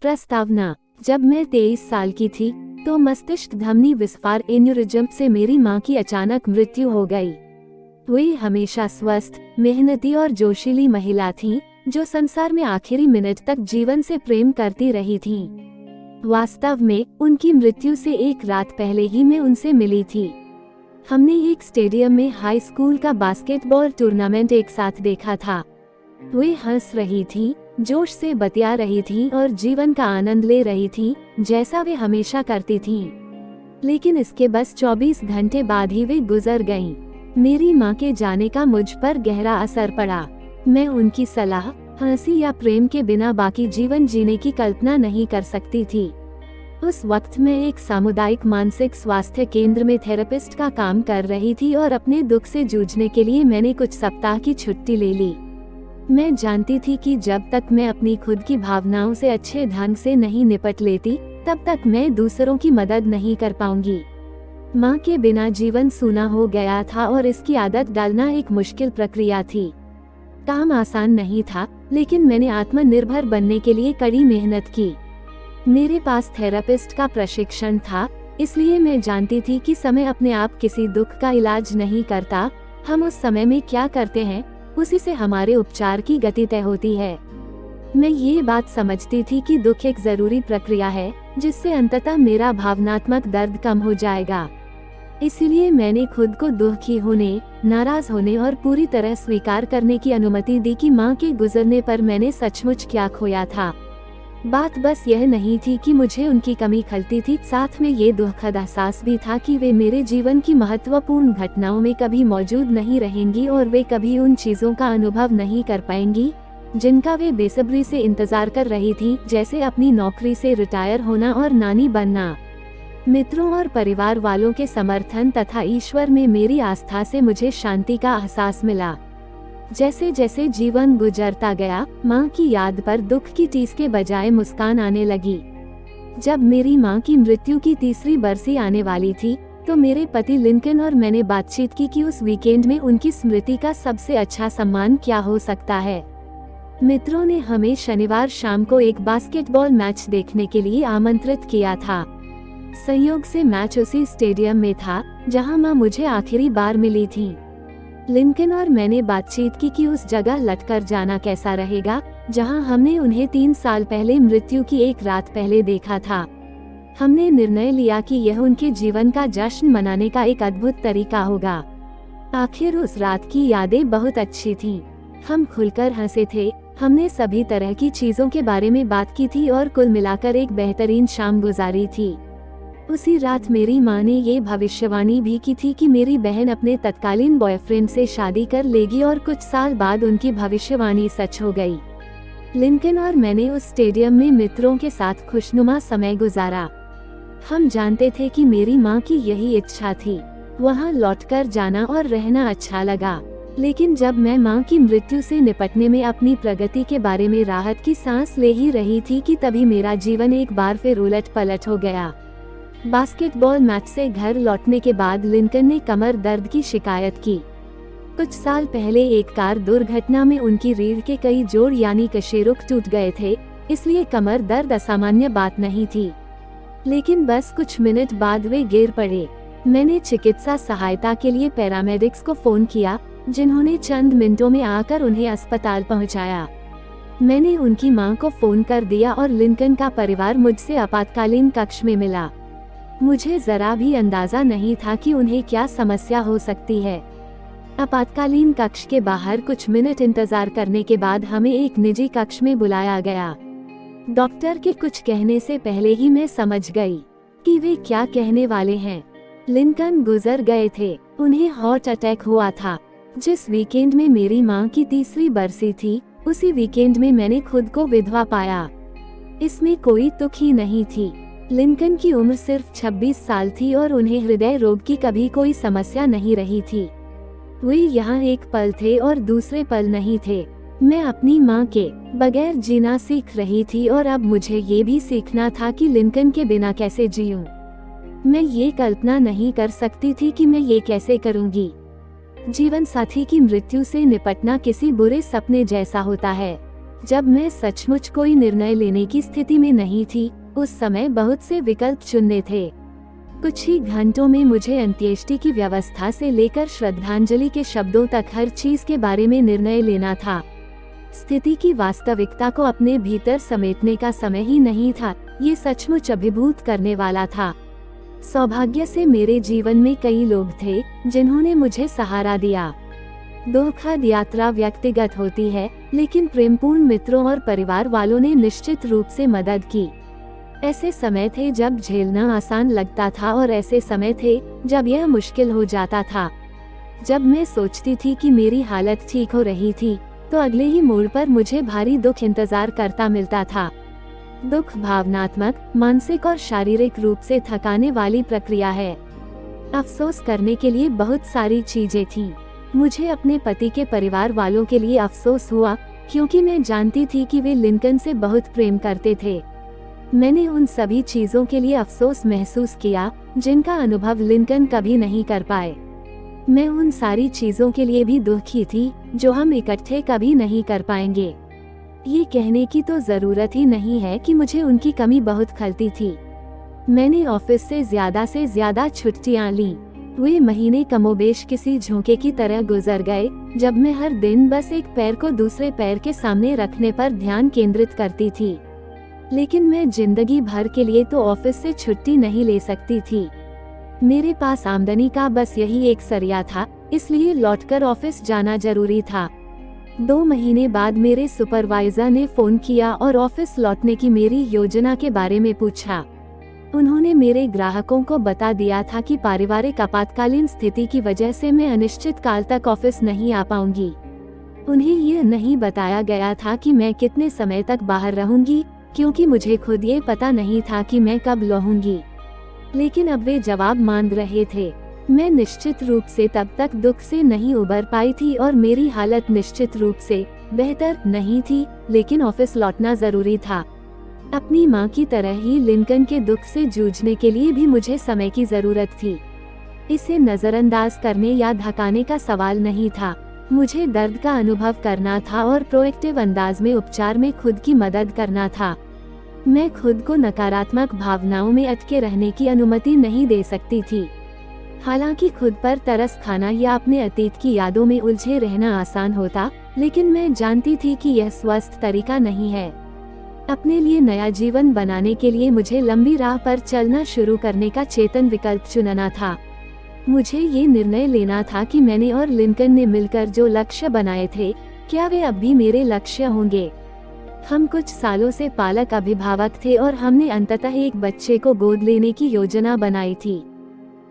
प्रस्तावना। जब मैं 23 साल की थी तो मस्तिष्क धमनी विस्फार एन्यूरिज्म से मेरी मां की अचानक मृत्यु हो गई। वे हमेशा स्वस्थ, मेहनती और जोशीली महिला थीं, जो संसार में आखिरी मिनट तक जीवन से प्रेम करती रही थीं। वास्तव में उनकी मृत्यु से एक रात पहले ही मैं उनसे मिली थी। हमने एक स्टेडियम में हाई स्कूल का बास्केटबॉल टूर्नामेंट एक साथ देखा था। वे हंस रही थीं, जोश से बतिया रही थीं और जीवन का आनंद ले रही थीं, जैसा वे हमेशा करती थीं। लेकिन इसके बस 24 घंटे बाद ही वे गुजर गईं। मेरी मां के जाने का मुझ पर गहरा असर पड़ा। मैं उनकी सलाह, हंसी या प्रेम के बिना बाकी जीवन जीने की कल्पना नहीं कर सकती थी। उस वक्त मैं एक सामुदायिक मानसिक स्वास्थ्य केंद्र में थेरेपिस्ट का काम कर रही थी और अपने दुख से जूझने के लिए मैंने कुछ सप्ताह की छुट्टी ले ली। मैं जानती थी कि जब तक मैं अपनी खुद की भावनाओं से अच्छे ढंग से नहीं निपट लेती, तब तक मैं दूसरों की मदद नहीं कर पाऊंगी। मां के बिना जीवन सूना हो गया था और इसकी आदत डालना एक मुश्किल प्रक्रिया थी। काम आसान नहीं था, लेकिन मैंने आत्मनिर्भर बनने के लिए कड़ी मेहनत की। मेरे पास थेरेपिस्ट का प्रशिक्षण था, इसलिए मैं जानती थी कि समय अपने आप किसी दुख का इलाज नहीं करता। हम उस समय में क्या करते हैं, उसी से हमारे उपचार की गति तय होती है। मैं ये बात समझती थी कि दुख एक जरूरी प्रक्रिया है, जिससे अंततः मेरा भावनात्मक दर्द कम हो जाएगा। इसलिए मैंने खुद को दुखी होने, नाराज होने और पूरी तरह स्वीकार करने की अनुमति दी कि मां के गुजरने पर मैंने सचमुच क्या खोया था। बात बस यह नहीं थी कि मुझे उनकी कमी खलती थी, साथ में ये दुखद एहसास भी था कि वे मेरे जीवन की महत्वपूर्ण घटनाओं में कभी मौजूद नहीं रहेंगी और वे कभी उन चीजों का अनुभव नहीं कर पाएंगी जिनका वे बेसब्री से इंतजार कर रही थी, जैसे अपनी नौकरी से रिटायर होना और नानी बनना। मित्रों और परिवार वालों के समर्थन तथा ईश्वर में मेरी आस्था से मुझे शांति का एहसास मिला। जैसे जैसे जीवन गुजरता गया, मां की याद पर दुख की टीस के बजाय मुस्कान आने लगी। जब मेरी मां की मृत्यु की तीसरी बरसी आने वाली थी, तो मेरे पति लिंकन और मैंने बातचीत की कि उस वीकेंड में उनकी स्मृति का सबसे अच्छा सम्मान क्या हो सकता है। मित्रों ने हमें शनिवार शाम को एक बास्केटबॉल मैच देखने के लिए आमंत्रित किया था। संयोग से मैच उसी स्टेडियम में था जहां मां मुझे आखिरी बार मिली थी। लिंकन और मैंने बातचीत की कि उस जगह लटकर जाना कैसा रहेगा, जहां हमने उन्हें 3 साल पहले मृत्यु की एक रात पहले देखा था। हमने निर्णय लिया कि यह उनके जीवन का जश्न मनाने का एक अद्भुत तरीका होगा। आखिर उस रात की यादें बहुत अच्छी थीं। हम खुलकर हंसे थे, हमने सभी तरह की चीजों के बारे में बात की थी और कुल मिलाकर एक बेहतरीन शाम गुजारी थी। उसी रात मेरी मां ने ये भविष्यवाणी भी की थी कि मेरी बहन अपने तत्कालीन बॉयफ्रेंड से शादी कर लेगी और कुछ साल बाद उनकी भविष्यवाणी सच हो गई। लिंकन और मैंने उस स्टेडियम में मित्रों के साथ खुशनुमा समय गुजारा। हम जानते थे कि मेरी मां की यही इच्छा थी। वहां लौटकर जाना और रहना अच्छा लगा। लेकिन जब मैं मां की मृत्यु से निपटने में अपनी प्रगति के बारे में राहत की सांस ले ही रही थी कि तभी मेरा जीवन एक बार फिर उलट पलट हो गया। बास्केटबॉल मैच से घर लौटने के बाद लिंकन ने कमर दर्द की शिकायत की। कुछ साल पहले एक कार दुर्घटना में उनकी रीढ़ के कई जोड़ यानी कशेरुक टूट गए थे, इसलिए कमर दर्द असामान्य बात नहीं थी। लेकिन बस कुछ मिनट बाद वे गिर पड़े। मैंने चिकित्सा सहायता के लिए पैरामेडिक्स को फोन किया, जिन्होंने चंद मिनटों में आकर उन्हें अस्पताल पहुंचाया। मैंने उनकी मां को फोन कर दिया और लिंकन का परिवार मुझसे आपातकालीन कक्ष में मिला। मुझे जरा भी अंदाजा नहीं था कि उन्हें क्या समस्या हो सकती है। आपातकालीन कक्ष के बाहर कुछ मिनट इंतजार करने के बाद हमें एक निजी कक्ष में बुलाया गया। डॉक्टर के कुछ कहने से पहले ही मैं समझ गई कि वे क्या कहने वाले हैं। लिंकन गुजर गए थे। उन्हें हार्ट अटैक हुआ था। जिस वीकेंड में मेरी मां की तीसरी बरसी थी, उसी वीकेंड में मैंने खुद को विधवा पाया। इसमें कोई तुक ही नहीं थी। लिंकन की उम्र सिर्फ 26 साल थी और उन्हें हृदय रोग की कभी कोई समस्या नहीं रही थी। वे यहाँ एक पल थे और दूसरे पल नहीं थे। मैं अपनी मां के बगैर जीना सीख रही थी और अब मुझे ये भी सीखना था कि लिंकन के बिना कैसे जीऊं। मैं ये कल्पना नहीं कर सकती थी कि मैं ये कैसे करूंगी। जीवन साथी की मृत्यु से निपटना किसी बुरे सपने जैसा होता है। जब मैं सचमुच कोई निर्णय लेने की स्थिति में नहीं थी, उस समय बहुत से विकल्प चुनने थे। कुछ ही घंटों में मुझे अंत्येष्टि की व्यवस्था से लेकर श्रद्धांजलि के शब्दों तक हर चीज के बारे में निर्णय लेना था। स्थिति की वास्तविकता को अपने भीतर समेटने का समय ही नहीं था, ये सचमुच अभिभूत करने वाला था। सौभाग्य से मेरे जीवन में कई लोग थे जिन्होंने मुझे सहारा दिया। दुखद यात्रा व्यक्तिगत होती है, लेकिन प्रेमपूर्ण मित्रों और परिवार वालों ने निश्चित रूप से मदद की। ऐसे समय थे जब झेलना आसान लगता था और ऐसे समय थे जब यह मुश्किल हो जाता था। जब मैं सोचती थी कि मेरी हालत ठीक हो रही थी, तो अगले ही मोड़ पर मुझे भारी दुख इंतजार करता मिलता था। दुख भावनात्मक, मानसिक और शारीरिक रूप से थकाने वाली प्रक्रिया है। अफसोस करने के लिए बहुत सारी चीजें थी। मुझे अपने पति के परिवार वालों के लिए अफसोस हुआ, क्योंकि मैं जानती थी कि वे लिंकन से बहुत प्रेम करते थे। मैंने उन सभी चीजों के लिए अफसोस महसूस किया जिनका अनुभव लिंकन कभी नहीं कर पाए। मैं उन सारी चीजों के लिए भी दुखी थी जो हम इकट्ठे कभी नहीं कर पाएंगे। ये कहने की तो जरूरत ही नहीं है कि मुझे उनकी कमी बहुत खलती थी। मैंने ऑफिस से ज्यादा छुट्टियां ली। वे महीने कमोबेश किसी झोंके की तरह गुजर गए, जब मैं हर दिन बस एक पैर को दूसरे पैर के सामने रखने पर ध्यान केंद्रित करती थी। लेकिन मैं जिंदगी भर के लिए तो ऑफिस से छुट्टी नहीं ले सकती थी। मेरे पास आमदनी का बस यही एक जरिया था, इसलिए लौटकर ऑफिस जाना जरूरी था। 2 महीने बाद मेरे सुपरवाइजर ने फोन किया और ऑफिस लौटने की मेरी योजना के बारे में पूछा। उन्होंने मेरे ग्राहकों को बता दिया था कि पारिवारिक आपातकालीन स्थिति की वजह से मैं अनिश्चित काल तक ऑफिस नहीं आ पाऊंगी। उन्हें यह नहीं बताया गया था कि मैं कितने समय तक बाहर रहूंगी, क्योंकि मुझे खुद ये पता नहीं था कि मैं कब लौटूंगी। लेकिन अब वे जवाब मांग रहे थे। मैं निश्चित रूप से तब तक दुख से नहीं उबर पाई थी और मेरी हालत निश्चित रूप से बेहतर नहीं थी, लेकिन ऑफिस लौटना जरूरी था। अपनी माँ की तरह ही लिंकन के दुख से जूझने के लिए भी मुझे समय की जरूरत थी। इसे नजरअंदाज करने या धकाने का सवाल नहीं था। मुझे दर्द का अनुभव करना था और प्रोएक्टिव अंदाज में उपचार में खुद की मदद करना था। मैं खुद को नकारात्मक भावनाओं में अटके रहने की अनुमति नहीं दे सकती थी। हालांकि खुद पर तरस खाना या अपने अतीत की यादों में उलझे रहना आसान होता, लेकिन मैं जानती थी कि यह स्वस्थ तरीका नहीं है। अपने लिए नया जीवन बनाने के लिए मुझे लंबी राह पर चलना शुरू करने का चेतन विकल्प चुनना था। मुझे ये निर्णय लेना था कि मैंने और लिंकन ने मिलकर जो लक्ष्य बनाए थे, क्या वे अब भी मेरे लक्ष्य होंगे। हम कुछ सालों से पालक अभिभावक थे और हमने अंततः एक बच्चे को गोद लेने की योजना बनाई थी।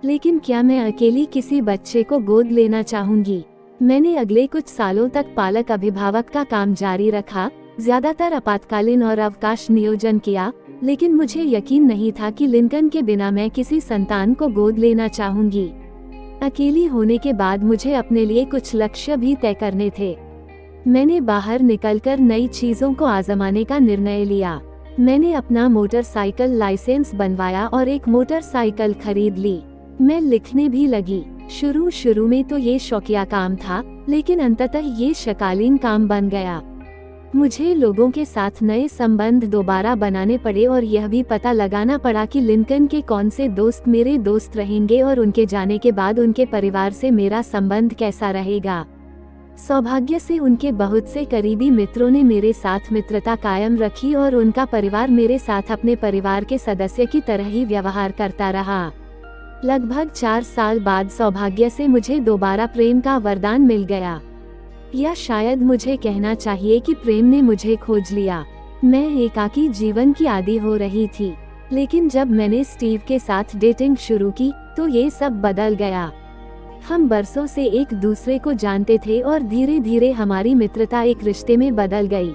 लेकिन क्या मैं अकेली किसी बच्चे को गोद लेना चाहूंगी? मैंने अगले कुछ सालों तक पालक अभिभावक का काम जारी रखा, ज्यादातर आपातकालीन और अवकाश नियोजन किया, लेकिन मुझे यकीन नहीं था कि लिंकन के बिना मैं किसी संतान को गोद लेना चाहूंगी। अकेली होने के बाद मुझे अपने लिए कुछ लक्ष्य भी तय करने थे। मैंने बाहर निकलकर नई चीजों को आजमाने का निर्णय लिया। मैंने अपना मोटरसाइकिल लाइसेंस बनवाया और एक मोटरसाइकिल खरीद ली। मैं लिखने भी लगी। शुरू में तो ये शौकिया काम था, लेकिन अंततः ये शकालीन काम बन गया। मुझे लोगों के साथ नए संबंध दोबारा बनाने पड़े और यह भी पता लगाना पड़ा कि लिंकन के कौन से दोस्त मेरे दोस्त रहेंगे और उनके जाने के बाद उनके परिवार से मेरा संबंध कैसा रहेगा। सौभाग्य से उनके बहुत से करीबी मित्रों ने मेरे साथ मित्रता कायम रखी और उनका परिवार मेरे साथ अपने परिवार के सदस्य की तरह ही व्यवहार करता रहा। लगभग 4 साल बाद सौभाग्य से मुझे दोबारा प्रेम का वरदान मिल गया, या शायद मुझे कहना चाहिए कि प्रेम ने मुझे खोज लिया। मैं एकाकी जीवन की आदी हो रही थी, लेकिन जब मैंने स्टीव के साथ डेटिंग शुरू की तो ये सब बदल गया। हम बरसों से एक दूसरे को जानते थे और धीरे धीरे हमारी मित्रता एक रिश्ते में बदल गई।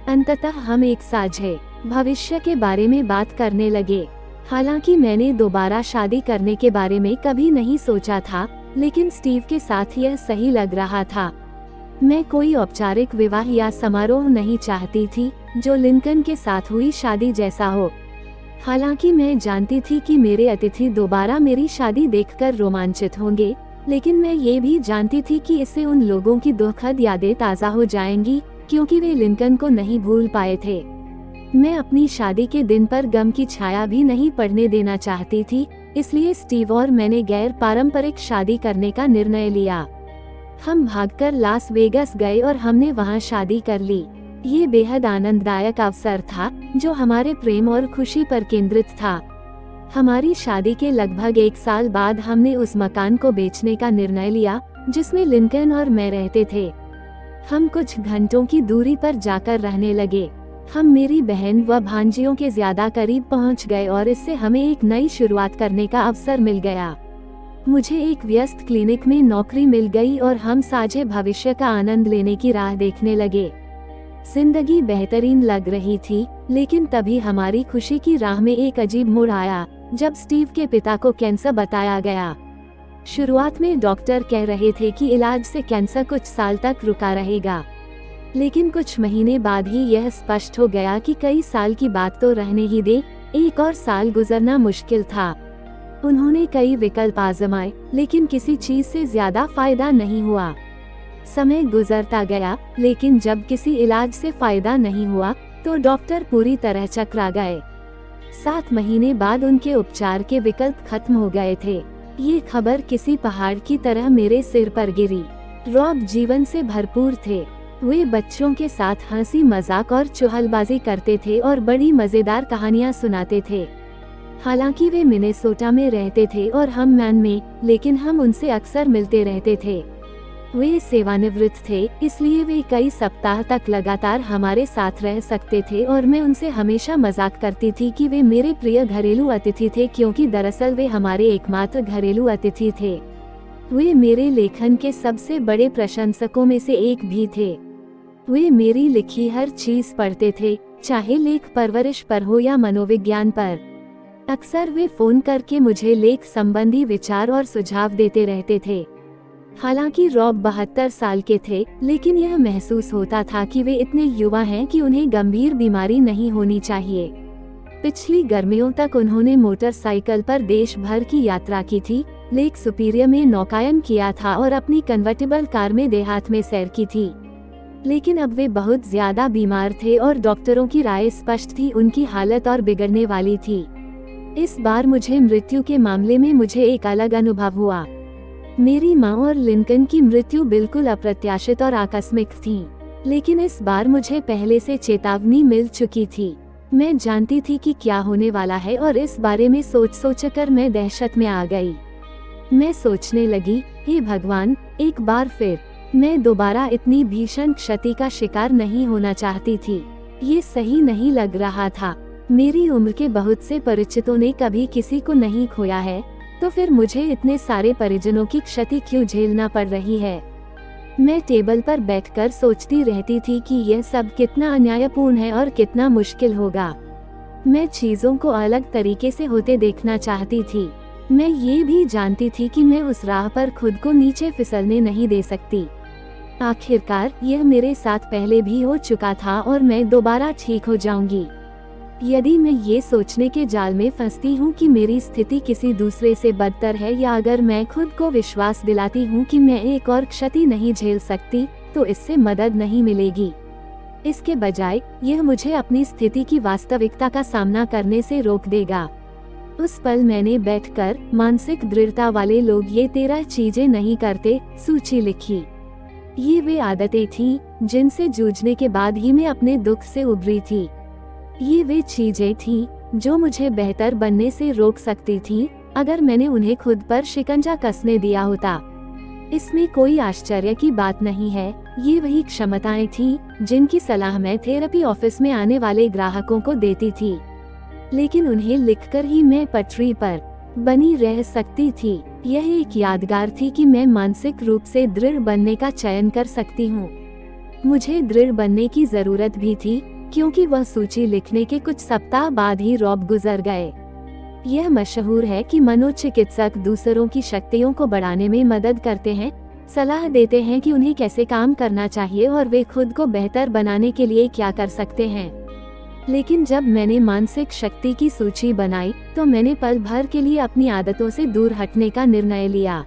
अंततः हम एक साझे भविष्य के बारे में बात करने लगे। हालांकि मैंने दोबारा शादी करने के बारे में कभी नहीं सोचा था, लेकिन स्टीव के साथ यह सही लग रहा था। मैं कोई औपचारिक विवाह या समारोह नहीं चाहती थी जो लिंकन के साथ हुई शादी जैसा हो। हालांकि मैं जानती थी कि मेरे अतिथि दोबारा मेरी शादी देखकर रोमांचित होंगे, लेकिन मैं ये भी जानती थी कि इससे उन लोगों की दुखद यादें ताज़ा हो जाएंगी क्योंकि वे लिंकन को नहीं भूल पाए थे। मैं अपनी शादी के दिन पर गम की छाया भी नहीं पड़ने देना चाहती थी, इसलिए स्टीव और मैंने गैर पारंपरिक शादी करने का निर्णय लिया। हम भागकर लास वेगास गए और हमने वहां शादी कर ली। ये बेहद आनंददायक अवसर था जो हमारे प्रेम और खुशी पर केंद्रित था। हमारी शादी के लगभग 1 साल बाद हमने उस मकान को बेचने का निर्णय लिया जिसमें लिंकन और मैं रहते थे। हम कुछ घंटों की दूरी पर जाकर रहने लगे। हम मेरी बहन व भांजियों के ज्यादा करीब पहुंच गए और इससे हमें एक नई शुरुआत करने का अवसर मिल गया। मुझे एक व्यस्त क्लिनिक में नौकरी मिल गई और हम साझे भविष्य का आनंद लेने की राह देखने लगे। जिंदगी बेहतरीन लग रही थी, लेकिन तभी हमारी खुशी की राह में एक अजीब मोड़ आया जब स्टीव के पिता को कैंसर बताया गया। शुरुआत में डॉक्टर कह रहे थे कि इलाज से कैंसर कुछ साल तक रुका रहेगा, लेकिन कुछ महीने बाद ही यह स्पष्ट हो गया कि कई साल की बात तो रहने ही दे, 1 और साल गुजरना मुश्किल था। उन्होंने कई विकल्प आजमाए, लेकिन किसी चीज से ज्यादा फायदा नहीं हुआ। समय गुजरता गया, लेकिन जब किसी इलाज से फायदा नहीं हुआ तो डॉक्टर पूरी तरह चकरा गए। 7 महीने बाद उनके उपचार के विकल्प खत्म हो गए थे। ये खबर किसी पहाड़ की तरह मेरे सिर पर गिरी। रॉब जीवन से भरपूर थे। वे बच्चों के साथ हंसी मजाक और चुहलबाजी करते थे और बड़ी मजेदार कहानियां सुनाते थे। हालांकि वे मिनेसोटा में रहते थे और हम मैन में, लेकिन हम उनसे अक्सर मिलते रहते थे। वे सेवानिवृत्त थे, इसलिए वे कई सप्ताह तक लगातार हमारे साथ रह सकते थे और मैं उनसे हमेशा मजाक करती थी कि वे मेरे प्रिय घरेलू अतिथि थे, क्योंकि दरअसल वे हमारे एकमात्र घरेलू अतिथि थे। वे मेरे लेखन के सबसे बड़े प्रशंसकों में से एक भी थे। वे मेरी लिखी हर चीज पढ़ते थे, चाहे लेख परवरिश पर हो या मनोविज्ञान पर। अक्सर वे फोन करके मुझे लेख संबंधी विचार और सुझाव देते रहते थे। हालांकि रॉब 72 साल के थे, लेकिन यह महसूस होता था कि वे इतने युवा हैं कि उन्हें गंभीर बीमारी नहीं होनी चाहिए। पिछली गर्मियों तक उन्होंने मोटरसाइकिल पर देश भर की यात्रा की थी, लेक सुपीरियर में नौकायन किया था और अपनी कन्वर्टेबल कार में देहात में सैर की थी। लेकिन अब वे बहुत ज्यादा बीमार थे और डॉक्टरों की राय स्पष्ट थी, उनकी हालत और बिगड़ने वाली थी। इस बार मुझे मृत्यु के मामले में मुझे एक अलग अनुभव हुआ। मेरी माँ और लिंकन की मृत्यु बिल्कुल अप्रत्याशित और आकस्मिक थी, लेकिन इस बार मुझे पहले से चेतावनी मिल चुकी थी। मैं जानती थी कि क्या होने वाला है और इस बारे में सोचकर मैं दहशत में आ गई। मैं सोचने लगी, हे भगवान, एक बार फिर मैं दोबारा इतनी भीषण क्षति का शिकार नहीं होना चाहती थी। ये सही नहीं लग रहा था। मेरी उम्र के बहुत से परिचितों ने कभी किसी को नहीं खोया है, तो फिर मुझे इतने सारे परिजनों की क्षति क्यों झेलना पड़ रही है। मैं टेबल पर बैठकर सोचती रहती थी कि यह सब कितना अन्यायपूर्ण है और कितना मुश्किल होगा। मैं चीजों को अलग तरीके से होते देखना चाहती थी। मैं ये भी जानती थी कि मैं उस राह पर खुद को नीचे फिसलने नहीं दे सकती। आखिरकार यह मेरे साथ पहले भी हो चुका था और मैं दोबारा ठीक हो जाऊंगी। यदि मैं ये सोचने के जाल में फंसती हूँ कि मेरी स्थिति किसी दूसरे से बदतर है, या अगर मैं खुद को विश्वास दिलाती हूँ कि मैं एक और क्षति नहीं झेल सकती, तो इससे मदद नहीं मिलेगी। इसके बजाय यह मुझे अपनी स्थिति की वास्तविकता का सामना करने से रोक देगा। उस पल मैंने बैठकर मानसिक दृढ़ता वाले लोग ये 13 चीजें नहीं करते सूची लिखी। ये वे आदतें थीं जिनसे जूझने के बाद ही मैं अपने दुख से उभरी थी। ये वे चीजें थीं जो मुझे बेहतर बनने से रोक सकती थीं, अगर मैंने उन्हें खुद पर शिकंजा कसने दिया होता। इसमें कोई आश्चर्य की बात नहीं है। ये वही क्षमताएं थीं जिनकी सलाह मैं थेरेपी ऑफिस में आने वाले ग्राहकों को देती थी, लेकिन उन्हें लिखकर ही मैं पटरी पर बनी रह सकती थी। यह एक यादगार थी कि मैं मानसिक रूप से दृढ़ बनने का चयन कर सकती हूँ। मुझे दृढ़ बनने की जरूरत भी थी, क्योंकि वह सूची लिखने के कुछ सप्ताह बाद ही रॉब गुजर गए। यह मशहूर है कि मनोचिकित्सक दूसरों की शक्तियों को बढ़ाने में मदद करते हैं, सलाह देते हैं कि उन्हें कैसे काम करना चाहिए और वे खुद को बेहतर बनाने के लिए क्या कर सकते हैं। लेकिन जब मैंने मानसिक शक्ति की सूची बनाई, तो मैंने पल भर के लिए अपनी आदतों से दूर हटने का निर्णय लिया।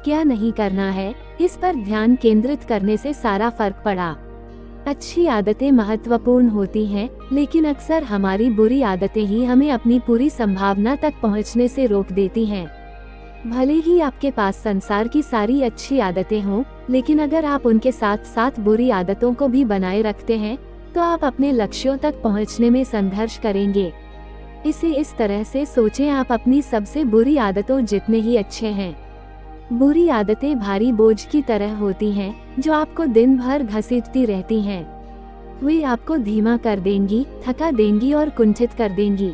क्या नहीं करना है, इस पर ध्यान केंद्रित करने से सारा फर्क पड़ा। अच्छी आदतें महत्वपूर्ण होती हैं, लेकिन अक्सर हमारी बुरी आदतें ही हमें अपनी पूरी संभावना तक पहुंचने से रोक देती हैं। भले ही आपके पास संसार की सारी अच्छी आदतें हों, लेकिन अगर आप उनके साथ साथ बुरी आदतों को भी बनाए रखते हैं, तो आप अपने लक्ष्यों तक पहुंचने में संघर्ष करेंगे। इसे इस तरह से सोचें, आप अपनी सबसे बुरी आदतों जितने ही अच्छे हैं। बुरी आदतें भारी बोझ की तरह होती हैं, जो आपको दिन भर घसीटती रहती हैं। वे आपको धीमा कर देंगी, थका देंगी और कुंठित कर देंगी।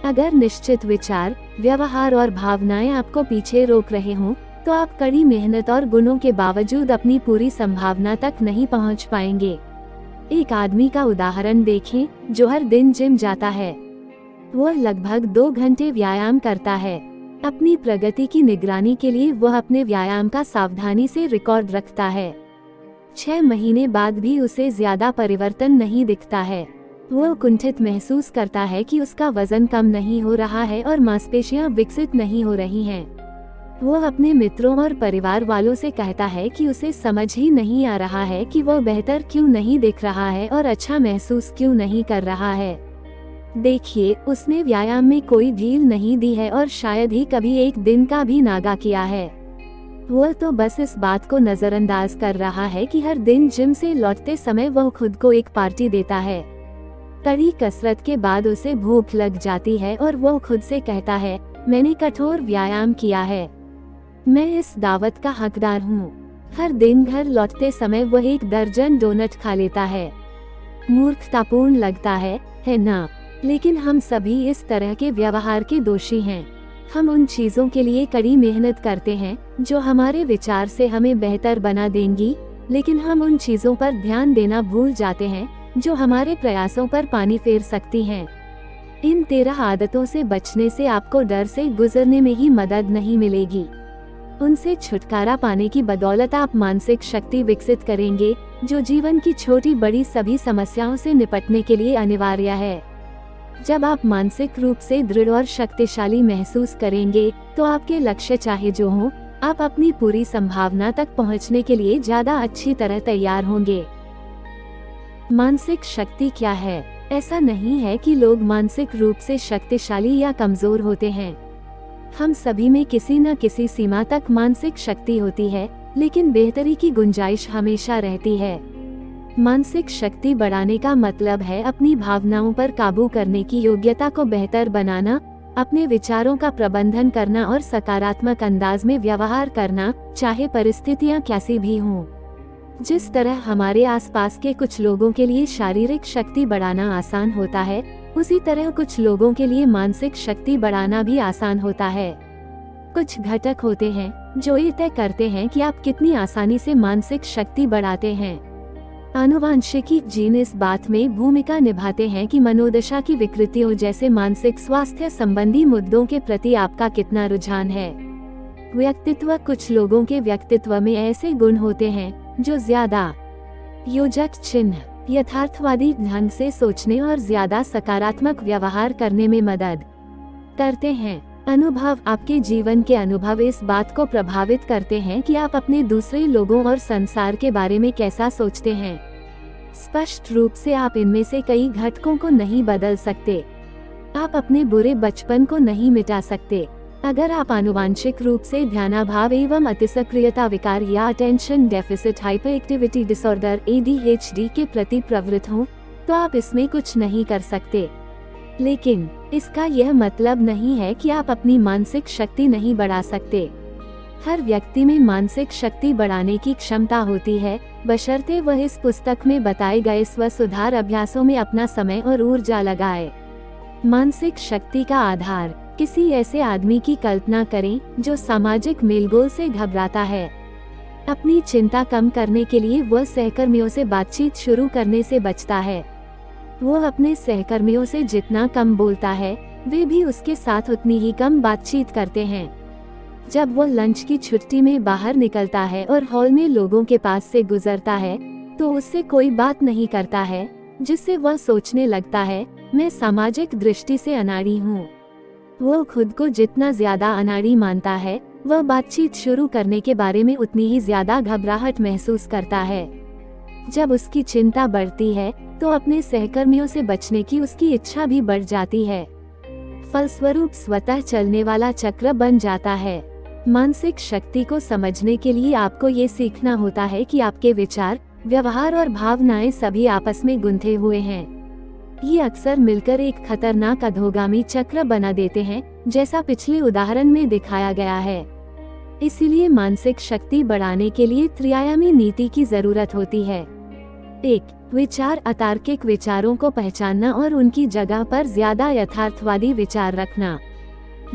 अगर निश्चित विचार, व्यवहार और भावनाएं आपको पीछे रोक रहे हों, तो आप कड़ी मेहनत और गुणों के बावजूद अपनी पूरी संभावना तक नहीं पहुंच पाएंगे। एक आदमी का उदाहरण देखें, जो हर दिन जिम जाता है। वह लगभग 2 घंटे व्यायाम करता है। अपनी प्रगति की निगरानी के लिए वह अपने व्यायाम का सावधानी से रिकॉर्ड रखता है। 6 महीने बाद भी उसे ज्यादा परिवर्तन नहीं दिखता है। वह कुंठित महसूस करता है कि उसका वजन कम नहीं हो रहा है और मांसपेशियां विकसित नहीं हो रही हैं। वह अपने मित्रों और परिवार वालों से कहता है कि उसे समझ ही नहीं आ रहा है कि वह बेहतर क्यों नहीं दिख रहा है और अच्छा महसूस क्यों नहीं कर रहा है। देखिए, उसने व्यायाम में कोई ढील नहीं दी है और शायद ही कभी एक दिन का भी नागा किया है। वह तो बस इस बात को नजरअंदाज कर रहा है कि हर दिन जिम से लौटते समय वह खुद को एक पार्टी देता है। कड़ी कसरत के बाद उसे भूख लग जाती है और वह खुद से कहता है, मैंने कठोर व्यायाम किया है, मैं इस दावत का हकदार हूँ। हर दिन घर लौटते समय वह 1 दर्जन डोनट खा लेता है। मूर्खतापूर्ण लगता है ना? लेकिन हम सभी इस तरह के व्यवहार के दोषी हैं। हम उन चीजों के लिए कड़ी मेहनत करते हैं जो हमारे विचार से हमें बेहतर बना देंगी, लेकिन हम उन चीजों पर ध्यान देना भूल जाते हैं जो हमारे प्रयासों पर पानी फेर सकती हैं। इन 13 आदतों से बचने से आपको डर से गुजरने में ही मदद नहीं मिलेगी। उनसे छुटकारा पाने की बदौलत आप मानसिक शक्ति विकसित करेंगे, जो जीवन की छोटी बड़ी सभी समस्याओं से निपटने के लिए अनिवार्य है। जब आप मानसिक रूप से दृढ़ और शक्तिशाली महसूस करेंगे, तो आपके लक्ष्य चाहे जो हों, आप अपनी पूरी संभावना तक पहुंचने के लिए ज्यादा अच्छी तरह तैयार होंगे। मानसिक शक्ति क्या है? ऐसा नहीं है कि लोग मानसिक रूप से शक्तिशाली या कमजोर होते हैं। हम सभी में किसी न किसी सीमा तक मानसिक शक्ति होती है, लेकिन बेहतरी की गुंजाइश हमेशा रहती है। मानसिक शक्ति बढ़ाने का मतलब है अपनी भावनाओं पर काबू करने की योग्यता को बेहतर बनाना, अपने विचारों का प्रबंधन करना और सकारात्मक अंदाज में व्यवहार करना, चाहे परिस्थितियां कैसी भी हों। जिस तरह हमारे आसपास के कुछ लोगों के लिए शारीरिक शक्ति बढ़ाना आसान होता है, उसी तरह कुछ लोगों के लिए मानसिक शक्ति बढ़ाना भी आसान होता है। कुछ घटक होते हैं जो ये तय करते हैं कि आप कितनी आसानी से मानसिक शक्ति बढ़ाते हैं। आनुवांशिकी जीन इस बात में भूमिका निभाते हैं कि मनोदशा की विकृतियों जैसे मानसिक स्वास्थ्य संबंधी मुद्दों के प्रति आपका कितना रुझान है। व्यक्तित्व, कुछ लोगों के व्यक्तित्व में ऐसे गुण होते हैं जो ज्यादा योजक चिन्ह, यथार्थवादी ढंग से सोचने और ज्यादा सकारात्मक व्यवहार करने में मदद करते हैं। अनुभव, आपके जीवन के अनुभव इस बात को प्रभावित करते हैं कि आप अपने दूसरे लोगों और संसार के बारे में कैसा सोचते हैं। स्पष्ट रूप से आप इनमें से कई घटकों को नहीं बदल सकते। आप अपने बुरे बचपन को नहीं मिटा सकते। अगर आप आनुवांशिक रूप से ध्यानाभाव एवं अतिसक्रियता विकार या attention deficit hyper activity disorder ADHD के प्रति प्रवृत्त हों, तो आप इसमें कुछ नहीं कर सकते। लेकिन इसका यह मतलब नहीं है कि आप अपनी मानसिक शक्ति नहीं बढ़ा सकते। हर व्यक्ति में मानसिक शक्ति बढ़ाने की क्षमता होती है, बशर्ते वह इस पुस्तक में बताए गए स्व सुधार अभ्यासों में अपना समय और ऊर्जा लगाए। मानसिक शक्ति का आधार, किसी ऐसे आदमी की कल्पना करें जो सामाजिक मेलजोल से घबराता है। अपनी चिंता कम करने के लिए वह सहकर्मियों से बातचीत शुरू करने से बचता है। वह अपने सहकर्मियों से जितना कम बोलता है, वे भी उसके साथ उतनी ही कम बातचीत करते हैं। जब वह लंच की छुट्टी में बाहर निकलता है और हॉल में लोगों के पास से गुजरता है, तो उससे कोई बात नहीं करता है, जिससे वह सोचने लगता है, मैं सामाजिक दृष्टि से अनाड़ी हूँ। वह खुद को जितना ज्यादा अनाड़ी मानता है, वह बातचीत शुरू करने के बारे में उतनी ही ज्यादा घबराहट महसूस करता है। जब उसकी चिंता बढ़ती है तो अपने सहकर्मियों से बचने की उसकी इच्छा भी बढ़ जाती है। फलस्वरूप स्वतः चलने वाला चक्र बन जाता है। मानसिक शक्ति को समझने के लिए आपको ये सीखना होता है कि आपके विचार, व्यवहार और भावनाएं सभी आपस में गुंथे हुए हैं। ये अक्सर मिलकर एक खतरनाक अधोगामी चक्र बना देते हैं, जैसा पिछले उदाहरण में दिखाया गया है। इसीलिए मानसिक शक्ति बढ़ाने के लिए त्रिआयामी नीति की जरूरत होती है। 1. विचार अतार्किक विचारों को पहचानना और उनकी जगह पर ज्यादा यथार्थवादी विचार रखना।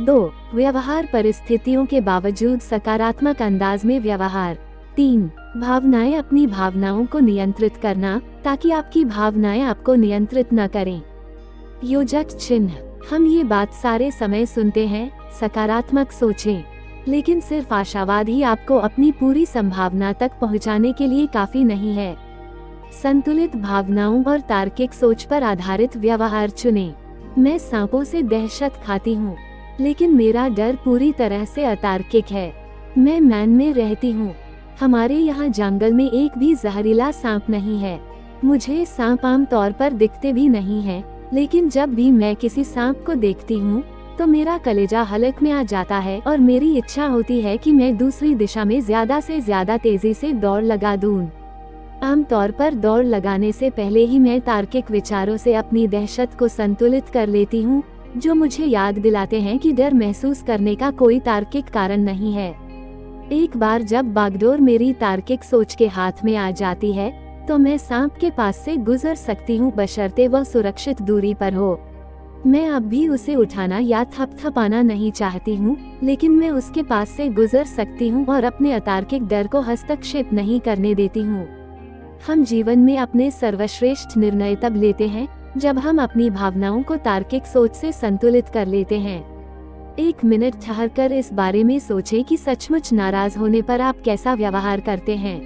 2. व्यवहार परिस्थितियों के बावजूद सकारात्मक अंदाज में व्यवहार। 3. भावनाएं अपनी भावनाओं को नियंत्रित करना ताकि आपकी भावनाएं आपको नियंत्रित न करें। योजक चिन्ह। हम ये बात सारे समय सुनते हैं, सकारात्मक सोचें, लेकिन सिर्फ आशावाद ही आपको अपनी पूरी संभावना तक पहुंचाने के लिए काफी नहीं है। संतुलित भावनाओं और तार्किक सोच पर आधारित व्यवहार चुनें। मैं सांपों से दहशत खाती हूँ, लेकिन मेरा डर पूरी तरह से अतार्किक है। मैं मैन में रहती हूँ। हमारे यहाँ जंगल में एक भी जहरीला सांप नहीं है। मुझे सांप आम तौर पर दिखते भी नहीं हैं, लेकिन जब भी मैं किसी सांप को देखती हूँ तो मेरा कलेजा हलक में आ जाता है और मेरी इच्छा होती है कि मैं दूसरी दिशा में ज्यादा से ज्यादा तेजी से दौड़ लगा दूं। आमतौर पर दौड़ लगाने से पहले ही मैं तार्किक विचारों से अपनी दहशत को संतुलित कर लेती हूँ, जो मुझे याद दिलाते हैं कि डर महसूस करने का कोई तार्किक कारण नहीं है। एक बार जब बागडोर मेरी तार्किक सोच के हाथ में आ जाती है तो मैं सांप के पास से गुजर सकती हूँ, बशर्ते वह सुरक्षित दूरी पर हो। मैं अब भी उसे उठाना या थपथपाना नहीं चाहती हूँ, लेकिन मैं उसके पास से गुजर सकती हूँ और अपने अतार्किक डर को हस्तक्षेप नहीं करने देती हूँ। हम जीवन में अपने सर्वश्रेष्ठ निर्णय तब लेते हैं जब हम अपनी भावनाओं को तार्किक सोच से संतुलित कर लेते हैं। 1 मिनट ठहरकर इस बारे में सोचें कि सचमुच नाराज होने पर आप कैसा व्यवहार करते हैं।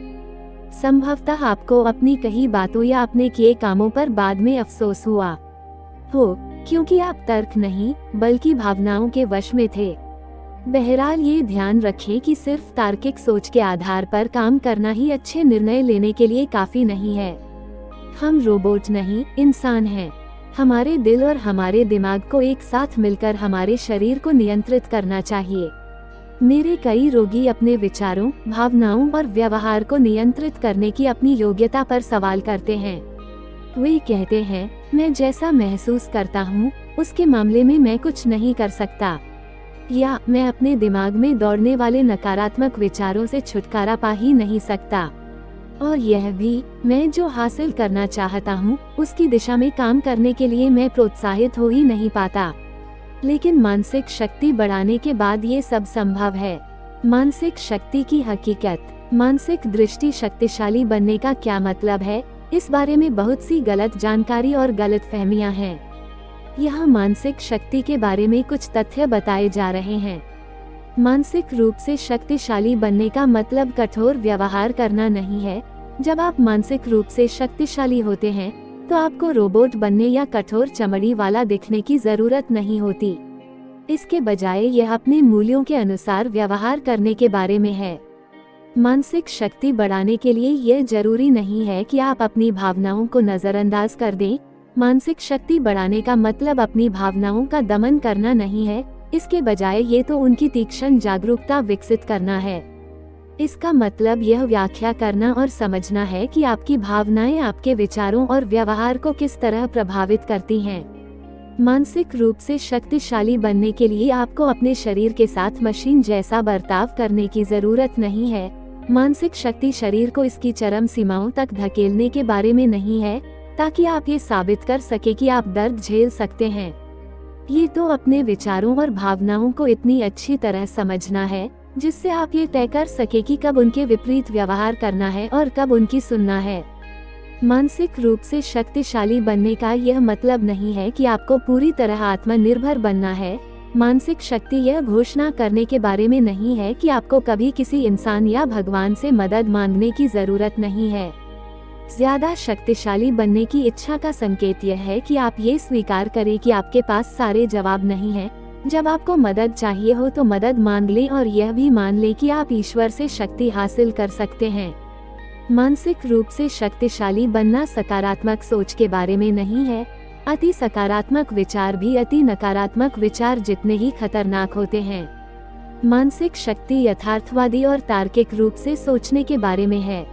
संभवतः आपको अपनी कही बातों या अपने किए कामों पर बाद में अफसोस हुआ हो, क्योंकि आप तर्क नहीं बल्कि भावनाओं के वश में थे। बहरहाल ये ध्यान रखें कि सिर्फ तार्किक सोच के आधार पर काम करना ही अच्छे निर्णय लेने के लिए काफी नहीं है। हम रोबोट नहीं, इंसान हैं। हमारे दिल और हमारे दिमाग को एक साथ मिलकर हमारे शरीर को नियंत्रित करना चाहिए। मेरे कई रोगी अपने विचारों, भावनाओं और व्यवहार को नियंत्रित करने की अपनी योग्यता पर सवाल करते हैं। वे कहते हैं, मैं जैसा महसूस करता हूँ उसके मामले में मैं कुछ नहीं कर सकता, या मैं अपने दिमाग में दौड़ने वाले नकारात्मक विचारों से छुटकारा पा ही नहीं सकता, और यह भी, मैं जो हासिल करना चाहता हूँ उसकी दिशा में काम करने के लिए मैं प्रोत्साहित हो ही नहीं पाता। लेकिन मानसिक शक्ति बढ़ाने के बाद ये सब संभव है। मानसिक शक्ति की हकीकत। मानसिक दृष्टि शक्तिशाली बनने का क्या मतलब है, इस बारे में बहुत सी गलत जानकारी और गलतफहमियां हैं। यहाँ मानसिक शक्ति के बारे में कुछ तथ्य बताए जा रहे हैं। मानसिक रूप से शक्तिशाली बनने का मतलब कठोर व्यवहार करना नहीं है। जब आप मानसिक रूप से शक्तिशाली होते हैं तो आपको रोबोट बनने या कठोर चमड़ी वाला दिखने की जरूरत नहीं होती। इसके बजाय यह अपने मूल्यों के अनुसार व्यवहार करने के बारे में है। मानसिक शक्ति बढ़ाने के लिए यह जरूरी नहीं है कि आप अपनी भावनाओं को नजरअंदाज कर दें। मानसिक शक्ति बढ़ाने का मतलब अपनी भावनाओं का दमन करना नहीं है, इसके बजाय ये तो उनकी तीक्ष्ण जागरूकता विकसित करना है। इसका मतलब यह व्याख्या करना और समझना है कि आपकी भावनाएं आपके विचारों और व्यवहार को किस तरह प्रभावित करती हैं। मानसिक रूप से शक्तिशाली बनने के लिए आपको अपने शरीर के साथ मशीन जैसा बर्ताव करने की जरूरत नहीं है। मानसिक शक्ति शरीर को इसकी चरम सीमाओं तक धकेलने के बारे में नहीं है, ताकि आप ये साबित कर सके कि आप दर्द झेल सकते हैं। ये तो अपने विचारों और भावनाओं को इतनी अच्छी तरह समझना है जिससे आप ये तय कर सके कि कब उनके विपरीत व्यवहार करना है और कब उनकी सुनना है। मानसिक रूप से शक्तिशाली बनने का यह मतलब नहीं है कि आपको पूरी तरह आत्मनिर्भर बनना है। मानसिक शक्ति यह घोषणा करने के बारे में नहीं है कि आपको कभी किसी इंसान या भगवान से मदद मांगने की जरूरत नहीं है। ज्यादा शक्तिशाली बनने की इच्छा का संकेत यह है कि आप ये स्वीकार करें कि आपके पास सारे जवाब नहीं हैं। जब आपको मदद चाहिए हो तो मदद मांग लें और यह भी मान लें कि आप ईश्वर से शक्ति हासिल कर सकते हैं। मानसिक रूप से शक्तिशाली बनना सकारात्मक सोच के बारे में नहीं है। अति सकारात्मक विचार भी अति नकारात्मक विचार जितने ही खतरनाक होते हैं। मानसिक शक्ति यथार्थवादी और तार्किक रूप से सोचने के बारे में है।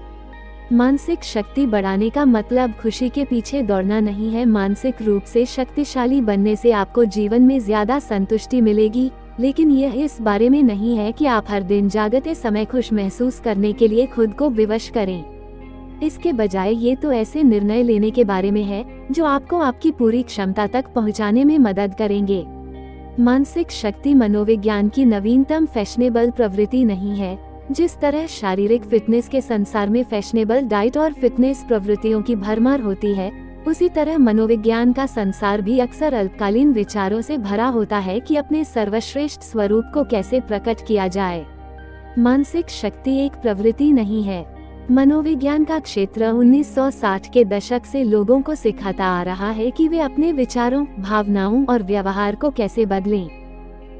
मानसिक शक्ति बढ़ाने का मतलब खुशी के पीछे दौड़ना नहीं है। मानसिक रूप से शक्तिशाली बनने से आपको जीवन में ज्यादा संतुष्टि मिलेगी, लेकिन यह इस बारे में नहीं है कि आप हर दिन जागते समय खुश महसूस करने के लिए खुद को विवश करें। इसके बजाय ये तो ऐसे निर्णय लेने के बारे में है जो आपको आपकी पूरी क्षमता तक पहुंचाने में मदद करेंगे। मानसिक शक्ति मनोविज्ञान की नवीनतम फैशनेबल प्रवृत्ति नहीं है। जिस तरह शारीरिक फिटनेस के संसार में फैशनेबल डाइट और फिटनेस प्रवृत्तियों की भरमार होती है, उसी तरह मनोविज्ञान का संसार भी अक्सर अल्पकालीन विचारों से भरा होता है कि अपने सर्वश्रेष्ठ स्वरूप को कैसे प्रकट किया जाए। मानसिक शक्ति एक प्रवृत्ति नहीं है। मनोविज्ञान का क्षेत्र 1960 के दशक से लोगों को सिखाता आ रहा है कि वे अपने विचारों, भावनाओं और व्यवहार को कैसे बदलें।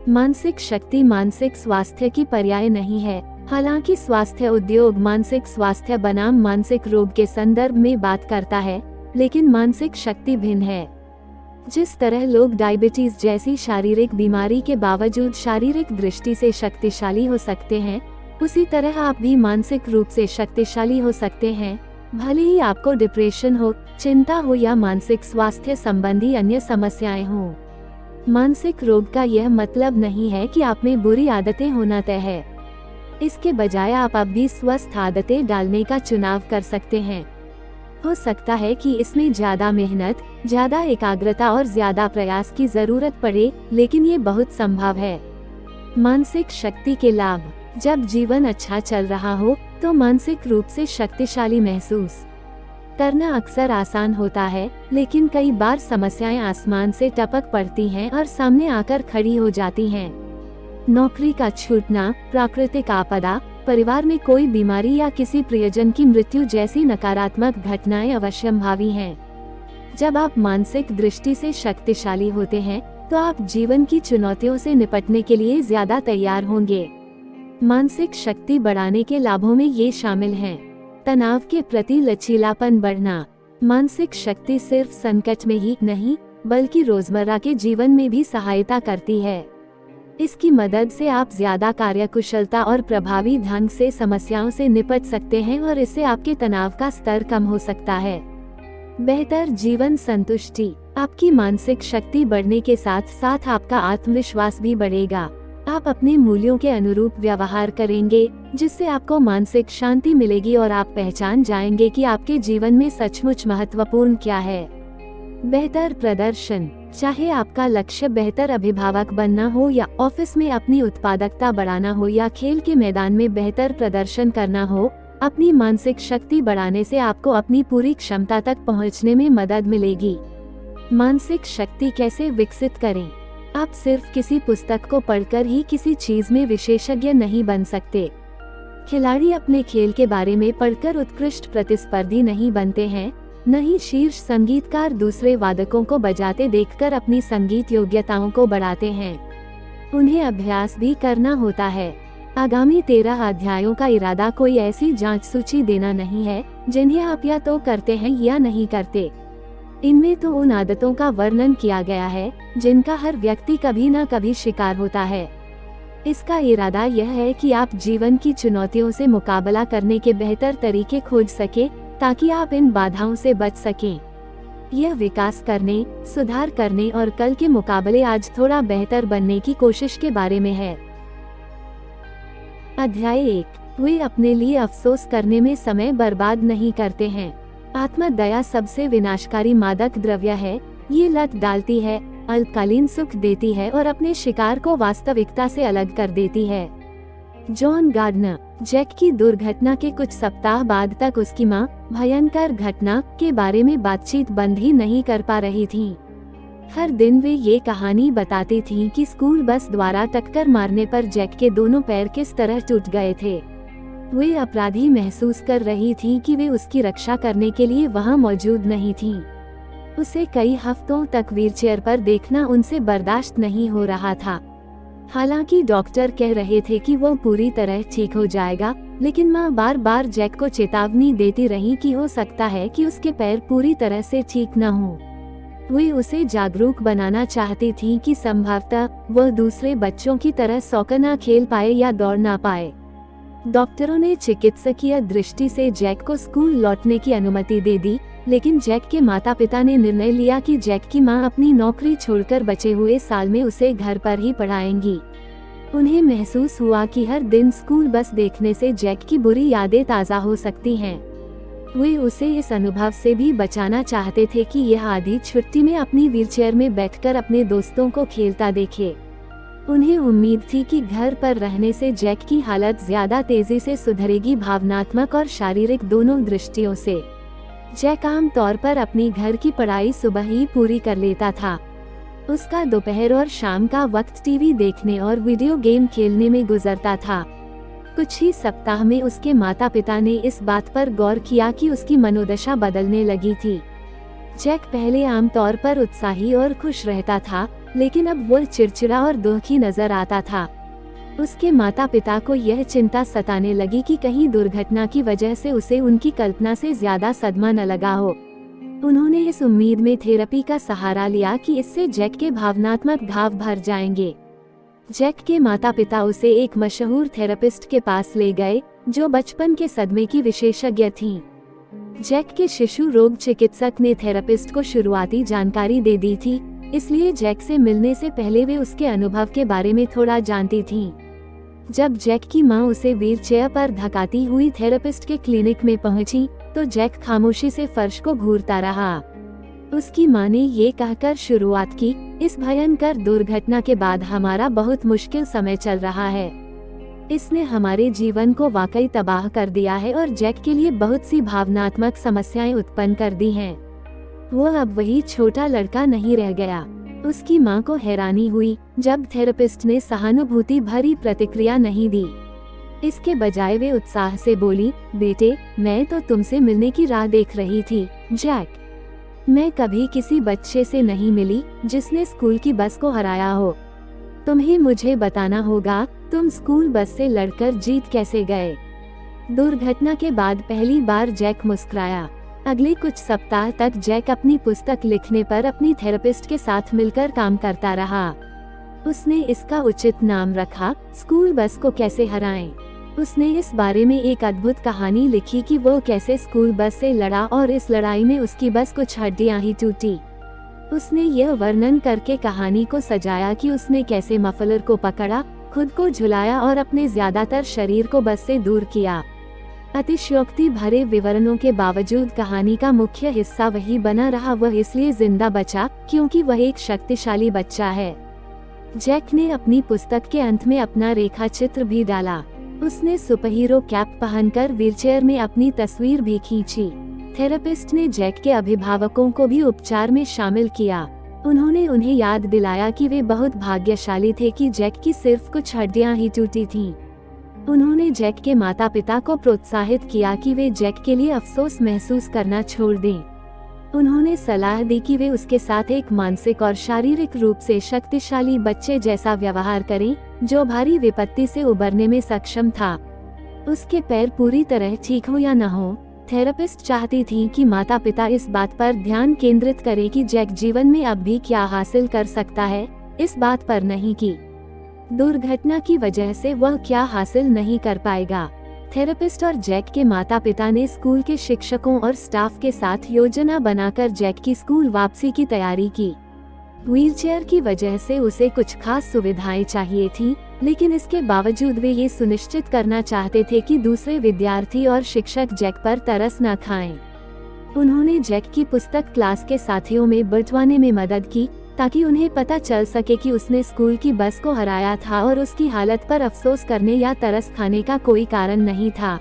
मानसिक शक्ति मानसिक स्वास्थ्य की पर्याय नहीं है। हालांकि स्वास्थ्य उद्योग मानसिक स्वास्थ्य बनाम मानसिक रोग के संदर्भ में बात करता है, लेकिन मानसिक शक्ति भिन्न है। जिस तरह लोग डायबिटीज जैसी शारीरिक बीमारी के बावजूद शारीरिक दृष्टि से शक्तिशाली हो सकते हैं, उसी तरह आप भी मानसिक रूप से शक्तिशाली हो सकते हैं, भले ही आपको डिप्रेशन हो, चिंता हो या मानसिक स्वास्थ्य संबंधी अन्य समस्याएं हों। मानसिक रोग का यह मतलब नहीं है कि आप में बुरी आदतें होना तय है। इसके बजाय आप अब भी स्वस्थ आदतें डालने का चुनाव कर सकते हैं। हो सकता है कि इसमें ज्यादा मेहनत, ज्यादा एकाग्रता और ज्यादा प्रयास की जरूरत पड़े, लेकिन ये बहुत संभव है। मानसिक शक्ति के लाभ। जब जीवन अच्छा चल रहा हो तो मानसिक रूप से शक्तिशाली महसूस करना अक्सर आसान होता है, लेकिन कई बार समस्याएं आसमान से टपक पड़ती हैं और सामने आकर खड़ी हो जाती हैं। नौकरी का छूटना, प्राकृतिक आपदा, परिवार में कोई बीमारी या किसी प्रियजन की मृत्यु जैसी नकारात्मक घटनाएं अवश्यंभावी हैं। जब आप मानसिक दृष्टि से शक्तिशाली होते हैं तो आप जीवन की चुनौतियों से निपटने के लिए ज्यादा तैयार होंगे। मानसिक शक्ति बढ़ाने के लाभों में ये शामिल हैं: तनाव के प्रति लचीलापन बढ़ना। मानसिक शक्ति सिर्फ संकट में ही नहीं, बल्कि रोजमर्रा के जीवन में भी सहायता करती है। इसकी मदद से आप ज्यादा कार्यकुशलता और प्रभावी ढंग से समस्याओं से निपट सकते हैं और इससे आपके तनाव का स्तर कम हो सकता है। बेहतर जीवन संतुष्टि। आपकी मानसिक शक्ति बढ़ने के साथ साथ आपका आत्मविश्वास भी बढ़ेगा। आप अपने मूल्यों के अनुरूप व्यवहार करेंगे, जिससे आपको मानसिक शांति मिलेगी और आप पहचान जाएंगे कि आपके जीवन में सचमुच महत्वपूर्ण क्या है। बेहतर प्रदर्शन। चाहे आपका लक्ष्य बेहतर अभिभावक बनना हो या ऑफिस में अपनी उत्पादकता बढ़ाना हो या खेल के मैदान में बेहतर प्रदर्शन करना हो, अपनी मानसिक शक्ति बढ़ाने से आपको अपनी पूरी क्षमता तक पहुंचने में मदद मिलेगी। मानसिक शक्ति कैसे विकसित करें? आप सिर्फ किसी पुस्तक को पढ़कर ही किसी चीज में विशेषज्ञ नहीं बन सकते। खिलाड़ी अपने खेल के बारे में पढ़कर उत्कृष्ट प्रतिस्पर्धी नहीं बनते हैं, न ही शीर्ष संगीतकार दूसरे वादकों को बजाते देखकर अपनी संगीत योग्यताओं को बढ़ाते हैं। उन्हें अभ्यास भी करना होता है। आगामी 13 अध्यायों का इरादा कोई ऐसी जांच सूची देना नहीं है जिन्हें आप या तो करते हैं या नहीं करते। इनमें तो उन आदतों का वर्णन किया गया है जिनका हर व्यक्ति कभी न कभी शिकार होता है। इसका इरादा यह है कि आप जीवन की चुनौतियों से मुकाबला करने के बेहतर तरीके खोज सके, ताकि आप इन बाधाओं से बच सकें। यह विकास करने, सुधार करने और कल के मुकाबले आज थोड़ा बेहतर बनने की कोशिश के बारे में है। अध्याय 1। वे अपने लिए अफसोस करने में समय बर्बाद नहीं करते हैं। आत्मदया सबसे विनाशकारी मादक द्रव्य है। ये लत डालती है, अल्पकालीन सुख देती है और अपने शिकार को वास्तविकता से अलग कर देती है। John gardener. जैक की दुर्घटना के कुछ सप्ताह बाद तक उसकी मां भयंकर घटना के बारे में बातचीत बंद ही नहीं कर पा रही थी। हर दिन वे ये कहानी बताती थीं कि स्कूल बस द्वारा टक्कर मारने पर जैक के दोनों पैर किस तरह टूट गए थे। वे अपराधी महसूस कर रही थीं कि वे उसकी रक्षा करने के लिए वहां मौजूद नहीं थीं। उसे कई हफ्तों तक व्हीलचेयर पर देखना उनसे बर्दाश्त नहीं हो रहा था। हालांकि डॉक्टर कह रहे थे कि वो पूरी तरह ठीक हो जाएगा, लेकिन माँ बार बार जैक को चेतावनी देती रही कि हो सकता है कि उसके पैर पूरी तरह से ठीक न हो। वे उसे जागरूक बनाना चाहती थीं कि संभवतः वह दूसरे बच्चों की तरह सॉकर न खेल पाए या दौड़ ना पाए। डॉक्टरों ने चिकित्सकीय दृष्टि से जैक को स्कूल लौटने की अनुमति दे दी, लेकिन जैक के माता पिता ने निर्णय लिया कि जैक की मां अपनी नौकरी छोड़कर बचे हुए साल में उसे घर पर ही पढ़ाएंगी। उन्हें महसूस हुआ कि हर दिन स्कूल बस देखने से जैक की बुरी यादें ताज़ा हो सकती हैं। वे उसे इस अनुभव से भी बचाना चाहते थे कि यह आधी छुट्टी में अपनी व्हीलचेयर में बैठकर अपने दोस्तों को खेलता देखे। उन्हें उम्मीद थी कि घर पर रहने से जैक की हालत ज्यादा तेजी से सुधरेगी, भावनात्मक और शारीरिक दोनों दृष्टियों से। जैक आम तौर पर अपनी घर की पढ़ाई सुबह ही पूरी कर लेता था। उसका दोपहर और शाम का वक्त टीवी देखने और वीडियो गेम खेलने में गुजरता था। कुछ ही सप्ताह में उसके माता पिता ने इस बात पर गौर किया कि उसकी मनोदशा बदलने लगी थी। जैक पहले आमतौर पर उत्साही और खुश रहता था, लेकिन अब वह चिड़चिड़ा और दुखी नजर आता था। उसके माता पिता को यह चिंता सताने लगी कि कहीं दुर्घटना की वजह से उसे उनकी कल्पना से ज्यादा सदमा न लगा हो। उन्होंने इस उम्मीद में थेरेपी का सहारा लिया कि इससे जैक के भावनात्मक घाव भर जाएंगे। जैक के माता पिता उसे एक मशहूर थेरेपिस्ट के पास ले गए, जो बचपन के सदमे की विशेषज्ञ थीं। जैक के शिशु रोग चिकित्सक ने थेरेपिस्ट को शुरुआती जानकारी दे दी थी, इसलिए जैक से मिलने से पहले वे उसके अनुभव के बारे में थोड़ा जानती थीं। जब जैक की मां उसे व्हीलचेयर पर धकाती हुई थेरेपिस्ट के क्लिनिक में पहुंची, तो जैक खामोशी से फर्श को घूरता रहा। उसकी मां ने ये कहकर शुरुआत की, इस भयंकर दुर्घटना के बाद हमारा बहुत मुश्किल समय चल रहा है। इसने हमारे जीवन को वाकई तबाह कर दिया है और जैक के लिए बहुत सी भावनात्मक समस्याएं उत्पन्न कर दी हैं। वो अब वही छोटा लड़का नहीं रह गया। उसकी मां को हैरानी हुई जब थेरेपिस्ट ने सहानुभूति भरी प्रतिक्रिया नहीं दी। इसके बजाय वे उत्साह से बोली, बेटे, मैं तो तुमसे मिलने की राह देख रही थी, जैक। मैं कभी किसी बच्चे से नहीं मिली जिसने स्कूल की बस को हराया हो। तुम्हें मुझे बताना होगा, तुम स्कूल बस से लड़कर जीत कैसे गए। दुर्घटना के बाद पहली बार जैक मुस्कुराया। अगले कुछ सप्ताह तक जैक अपनी पुस्तक लिखने पर अपनी थेरेपिस्ट के साथ मिलकर काम करता रहा। उसने इसका उचित नाम रखा, स्कूल बस को कैसे हराएं। उसने इस बारे में एक अद्भुत कहानी लिखी कि वो कैसे स्कूल बस से लड़ा और इस लड़ाई में उसकी बस कुछ हड्डियां ही टूटी। उसने यह वर्णन करके कहानी को सजाया कि उसने कैसे मफलर को पकड़ा, खुद को झुलाया और अपने ज्यादातर शरीर को बस से दूर किया। अतिशयोक्ति भरे विवरणों के बावजूद कहानी का मुख्य हिस्सा वही बना रहा। वह इसलिए जिंदा बचा क्योंकि वह एक शक्तिशाली बच्चा है। जैक ने अपनी पुस्तक के अंत में अपना रेखा चित्र भी डाला। उसने सुपरहीरो कैप पहनकर व्हीलचेयर में अपनी तस्वीर भी खींची। थेरेपिस्ट ने जैक के अभिभावकों को भी उपचार में शामिल किया। उन्होंने उन्हें याद दिलाया कि वे बहुत भाग्यशाली थे कि जैक की सिर्फ कुछ हड्डियां ही टूटी थीं। उन्होंने जैक के माता पिता को प्रोत्साहित किया कि वे जैक के लिए अफसोस महसूस करना छोड़ दें। उन्होंने सलाह दी कि वे उसके साथ एक मानसिक और शारीरिक रूप से शक्तिशाली बच्चे जैसा व्यवहार करें, जो भारी विपत्ति से उबरने में सक्षम था। उसके पैर पूरी तरह ठीक हो या न हो, थेरेपिस्ट चाहती थी कि माता पिता इस बात पर ध्यान केंद्रित करें कि जैक जीवन में अब भी क्या हासिल कर सकता है, इस बात पर नहीं कि दुर्घटना की वजह से वह क्या हासिल नहीं कर पाएगा। थेरेपिस्ट और जैक के माता पिता ने स्कूल के शिक्षकों और स्टाफ के साथ योजना बनाकर जैक की स्कूल वापसी की तैयारी की। व्हीलचेयर की वजह से उसे कुछ खास सुविधाएं चाहिए थीं, लेकिन इसके बावजूद वे ये सुनिश्चित करना चाहते थे कि दूसरे विद्यार्थी और शिक्षक जैक पर तरस न खाएं। उन्होंने जैक की पुस्तक क्लास के साथियों में बंटवाने में मदद की, ताकि उन्हें पता चल सके कि उसने स्कूल की बस को हराया था और उसकी हालत पर अफसोस करने या तरस खाने का कोई कारण नहीं था।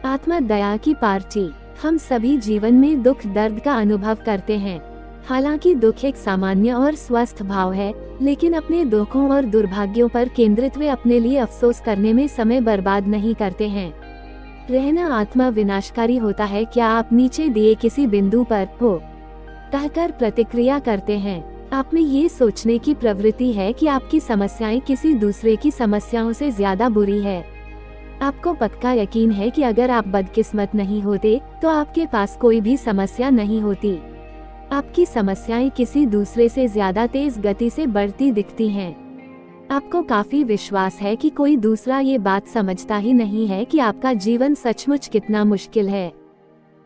आत्मा दया की पार्टी। हम सभी जीवन में दुख दर्द का अनुभव करते हैं। हालांकि दुख एक सामान्य और स्वस्थ भाव है, लेकिन अपने दुखों और दुर्भाग्यों पर केंद्रित वे अपने लिए अफसोस करने में समय बर्बाद नहीं करते हैं। रहना आत्मा विनाशकारी होता है। क्या आप नीचे दिए किसी बिंदु पर हो कहकर प्रतिक्रिया करते हैं? आप में ये सोचने की प्रवृत्ति है कि आपकी समस्याएं किसी दूसरे की समस्याओं से ज्यादा बुरी है। आपको पक्का यकीन है कि अगर आप बदकिस्मत नहीं होते तो आपके पास कोई भी समस्या नहीं होती। आपकी समस्याएं किसी दूसरे से ज्यादा तेज गति से बढ़ती दिखती हैं। आपको काफी विश्वास है कि कोई दूसरा ये बात समझता ही नहीं है कि आपका जीवन सचमुच कितना मुश्किल है।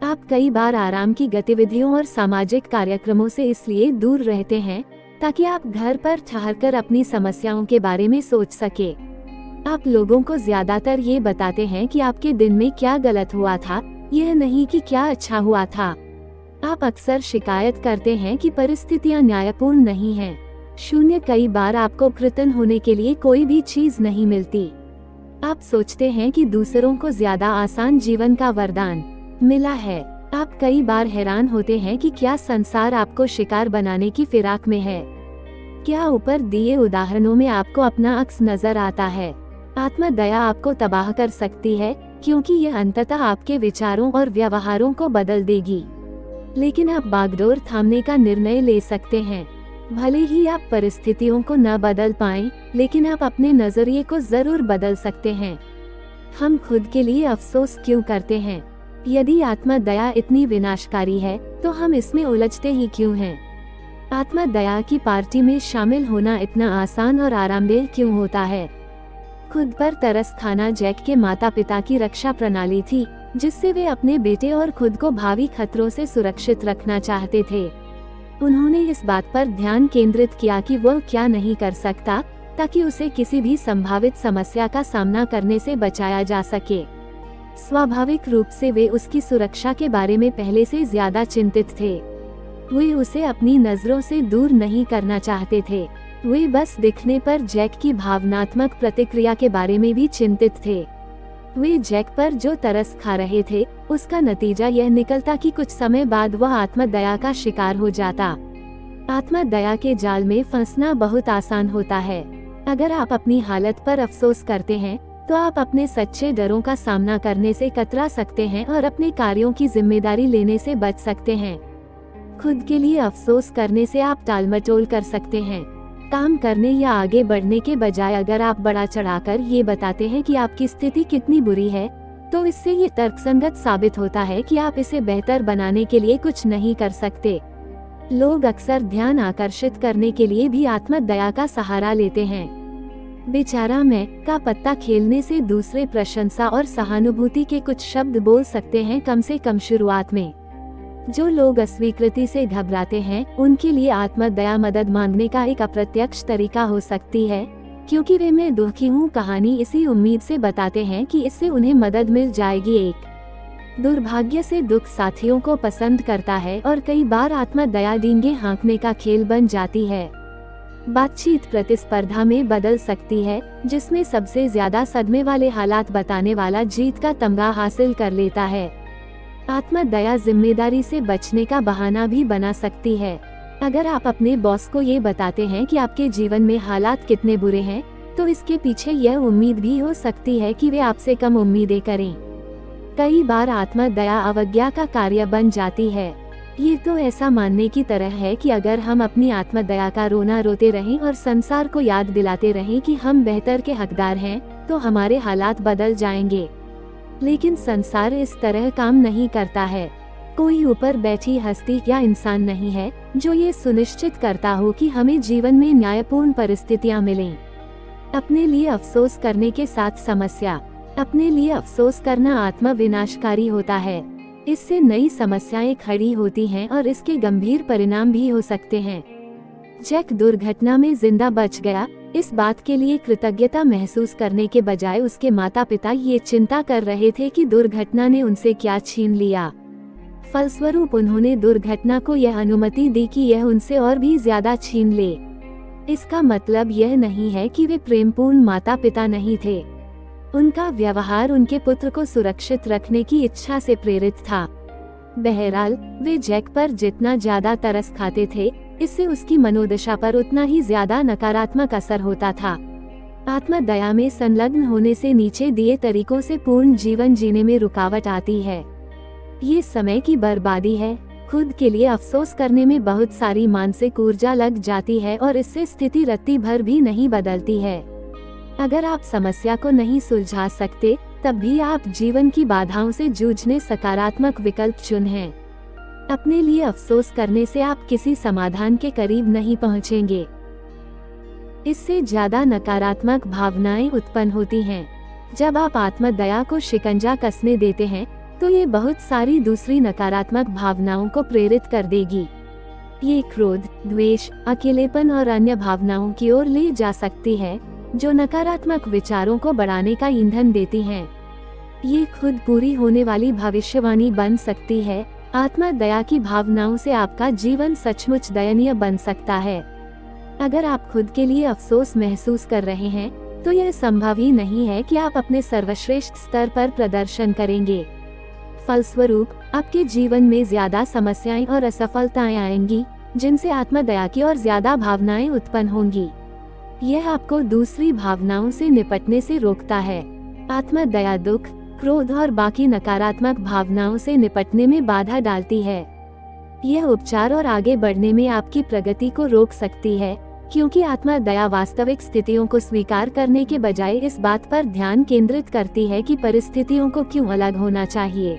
आप कई बार आराम की गतिविधियों और सामाजिक कार्यक्रमों से इसलिए दूर रहते हैं ताकि आप घर पर ठहरकर अपनी समस्याओं के बारे में सोच सके। आप लोगों को ज्यादातर ये बताते हैं कि आपके दिन में क्या गलत हुआ था, यह नहीं कि क्या अच्छा हुआ था। आप अक्सर शिकायत करते हैं कि परिस्थितियां न्यायपूर्ण नहीं हैं। शून्य कई बार आपको कृतज्ञ होने के लिए कोई भी चीज नहीं मिलती। आप सोचते हैं कि दूसरों को ज्यादा आसान जीवन का वरदान मिला है। आप कई बार हैरान होते हैं कि क्या संसार आपको शिकार बनाने की फिराक में है। क्या ऊपर दिए उदाहरणों में आपको अपना अक्स नजर आता है। आत्म दया आपको तबाह कर सकती है क्योंकि यह अंततः आपके विचारों और व्यवहारों को बदल देगी। लेकिन आप बागडोर थामने का निर्णय ले सकते हैं। भले ही आप परिस्थितियों को न बदल पाएं, लेकिन आप अपने नजरिए को जरूर बदल सकते हैं। हम खुद के लिए अफसोस क्यों करते हैं? यदि आत्म दया इतनी विनाशकारी है तो हम इसमें उलझते ही क्यों हैं? आत्म दया की पार्टी में शामिल होना इतना आसान और आरामदेह क्यों होता है? खुद पर तरस खाना जैक के माता पिता की रक्षा प्रणाली थी, जिससे वे अपने बेटे और खुद को भावी खतरों से सुरक्षित रखना चाहते थे। उन्होंने इस बात पर ध्यान केंद्रित किया कि वह क्या नहीं कर सकता ताकि उसे किसी भी संभावित समस्या का सामना करने से बचाया जा सके। स्वाभाविक रूप से वे उसकी सुरक्षा के बारे में पहले से ज्यादा चिंतित थे। वे उसे अपनी नजरों से दूर नहीं करना चाहते थे। वे बस दिखने पर जैक की भावनात्मक प्रतिक्रिया के बारे में भी चिंतित थे। वे जैक पर जो तरस खा रहे थे, उसका नतीजा यह निकलता कि कुछ समय बाद वह आत्म दया का शिकार हो जाता। आत्म दया के जाल में फंसना बहुत आसान होता है। अगर आप अपनी हालत पर अफसोस करते हैं तो आप अपने सच्चे डरों का सामना करने से कतरा सकते हैं और अपने कार्यों की जिम्मेदारी लेने से बच सकते हैं। खुद के लिए अफसोस करने से आप टालमटोल कर सकते हैं। काम करने या आगे बढ़ने के बजाय अगर आप बढ़ा चढ़ाकर ये बताते हैं कि आपकी स्थिति कितनी बुरी है, तो इससे ये तर्कसंगत साबित होता है कि आप इसे बेहतर बनाने के लिए कुछ नहीं कर सकते। लोग अक्सर ध्यान आकर्षित करने के लिए भी आत्म दया का सहारा लेते हैं। बेचारा मैं का पत्ता खेलने से दूसरे प्रशंसा और सहानुभूति के कुछ शब्द बोल सकते हैं, कम से कम शुरुआत में। जो लोग अस्वीकृति से घबराते हैं, उनके लिए आत्म दया मदद मांगने का एक अप्रत्यक्ष तरीका हो सकती है, क्योंकि वे मैं दुखी हूँ कहानी इसी उम्मीद से बताते हैं कि इससे उन्हें मदद मिल जाएगी। एक दुर्भाग्य से दुख साथियों को पसंद करता है और कई बार आत्म दया डींगे हाँकने का खेल बन जाती है। बातचीत प्रतिस्पर्धा में बदल सकती है, जिसमें सबसे ज्यादा सदमे वाले हालात बताने वाला जीत का तमगा हासिल कर लेता है। आत्म दया जिम्मेदारी से बचने का बहाना भी बना सकती है। अगर आप अपने बॉस को ये बताते हैं कि आपके जीवन में हालात कितने बुरे हैं, तो इसके पीछे यह उम्मीद भी हो सकती है कि वे आपसे कम उम्मीदें करें। कई बार आत्म दया अवज्ञा का कार्य बन जाती है। ये तो ऐसा मानने की तरह है कि अगर हम अपनी आत्म दया का रोना रोते रहें और संसार को याद दिलाते रहें कि हम बेहतर के हकदार हैं, तो हमारे हालात बदल जाएंगे। लेकिन संसार इस तरह काम नहीं करता है। कोई ऊपर बैठी हस्ती या इंसान नहीं है जो ये सुनिश्चित करता हो कि हमें जीवन में न्यायपूर्ण परिस्थितियां मिलें। अपने लिए अफसोस करने के साथ समस्या। अपने लिए अफसोस करना आत्म विनाशकारी होता है। इससे नई समस्याएं खड़ी होती हैं और इसके गंभीर परिणाम भी हो सकते हैं। जैक दुर्घटना में जिंदा बच गया, इस बात के लिए कृतज्ञता महसूस करने के बजाय उसके माता पिता ये चिंता कर रहे थे कि दुर्घटना ने उनसे क्या छीन लिया। फलस्वरूप उन्होंने दुर्घटना को यह अनुमति दी कि यह उनसे और भी ज्यादा छीन ले। इसका मतलब यह नहीं है कि वे प्रेमपूर्ण माता पिता नहीं थे। उनका व्यवहार उनके पुत्र को सुरक्षित रखने की इच्छा से प्रेरित था। बहरहाल, वे जैक पर जितना ज्यादा तरस खाते थे, इससे उसकी मनोदशा पर उतना ही ज्यादा नकारात्मक असर होता था। आत्म दया में संलग्न होने से नीचे दिए तरीकों से पूर्ण जीवन जीने में रुकावट आती है। ये समय की बर्बादी है, खुद के लिए अफसोस करने में बहुत सारी मानसिक ऊर्जा लग जाती है और इससे स्थिति रत्ती भर भी नहीं बदलती है। अगर आप समस्या को नहीं सुलझा सकते, तब भी आप जीवन की बाधाओं से जूझने सकारात्मक विकल्प चुनें। अपने लिए अफसोस करने से आप किसी समाधान के करीब नहीं पहुंचेंगे। इससे ज्यादा नकारात्मक भावनाएं उत्पन्न होती हैं। जब आप आत्मदया को शिकंजा कसने देते हैं, तो ये बहुत सारी दूसरी नकारात्मक भावनाओं को प्रेरित कर देगी। ये क्रोध, द्वेष, अकेलेपन और अन्य भावनाओं की ओर ले जा सकती है, जो नकारात्मक विचारों को बढ़ाने का ईंधन देती हैं। ये खुद पूरी होने वाली भविष्यवाणी बन सकती है। आत्मदया की भावनाओं से आपका जीवन सचमुच दयनीय बन सकता है। अगर आप खुद के लिए अफसोस महसूस कर रहे हैं, तो यह संभव ही नहीं है कि आप अपने सर्वश्रेष्ठ स्तर पर प्रदर्शन करेंगे। फलस्वरूप आपके जीवन में ज्यादा समस्याएं और असफलताएं आएंगी, जिनसे आत्मदया की और ज्यादा भावनाएं उत्पन्न होंगी। यह आपको दूसरी भावनाओं से निपटने से रोकता है। आत्मदया दुख, क्रोध और बाकी नकारात्मक भावनाओं से निपटने में बाधा डालती है। यह उपचार और आगे बढ़ने में आपकी प्रगति को रोक सकती है, क्योंकि आत्मदया वास्तविक स्थितियों को स्वीकार करने के बजाय इस बात पर ध्यान केंद्रित करती है कि परिस्थितियों को क्यों अलग होना चाहिए।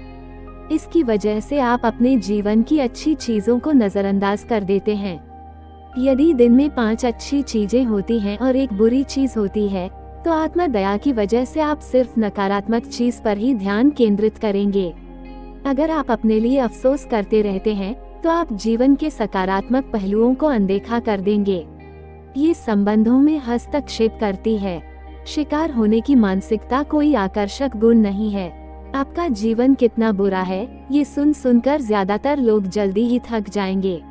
इसकी वजह से आप अपने जीवन की अच्छी चीजों को नजरअंदाज कर देते हैं। यदि दिन में 5 अच्छी चीजें होती हैं और एक बुरी चीज होती है, तो आत्मदया की वजह से आप सिर्फ नकारात्मक चीज पर ही ध्यान केंद्रित करेंगे। अगर आप अपने लिए अफसोस करते रहते हैं, तो आप जीवन के सकारात्मक पहलुओं को अनदेखा कर देंगे। ये संबंधों में हस्तक्षेप करती है। शिकार होने की मानसिकता कोई आकर्षक गुण नहीं है। आपका जीवन कितना बुरा है, ये सुनकर ज्यादातर लोग जल्दी ही थक जाएंगे।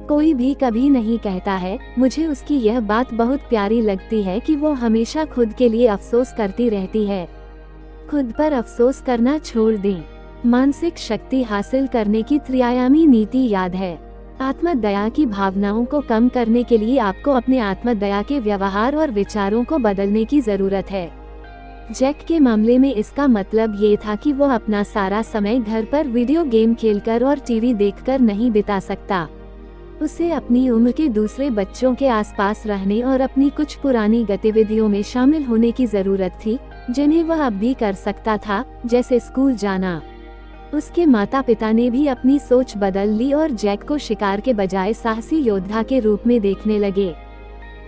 कोई भी कभी नहीं कहता है, मुझे उसकी यह बात बहुत प्यारी लगती है कि वो हमेशा खुद के लिए अफसोस करती रहती है। खुद पर अफसोस करना छोड़ दें। मानसिक शक्ति हासिल करने की त्रिआयामी नीति याद है। आत्मदया की भावनाओं को कम करने के लिए आपको अपने आत्मदया के व्यवहार और विचारों को बदलने की जरूरत है। जैक के मामले में इसका मतलब ये था कि वो अपना सारा समय घर पर वीडियो गेम खेलकर और टीवी देखकर नहीं बिता सकता। उसे अपनी उम्र के दूसरे बच्चों के आसपास रहने और अपनी कुछ पुरानी गतिविधियों में शामिल होने की जरूरत थी, जिन्हें वह अब भी कर सकता था, जैसे स्कूल जाना। उसके माता पिता ने भी अपनी सोच बदल ली और जैक को शिकार के बजाय साहसी योद्धा के रूप में देखने लगे।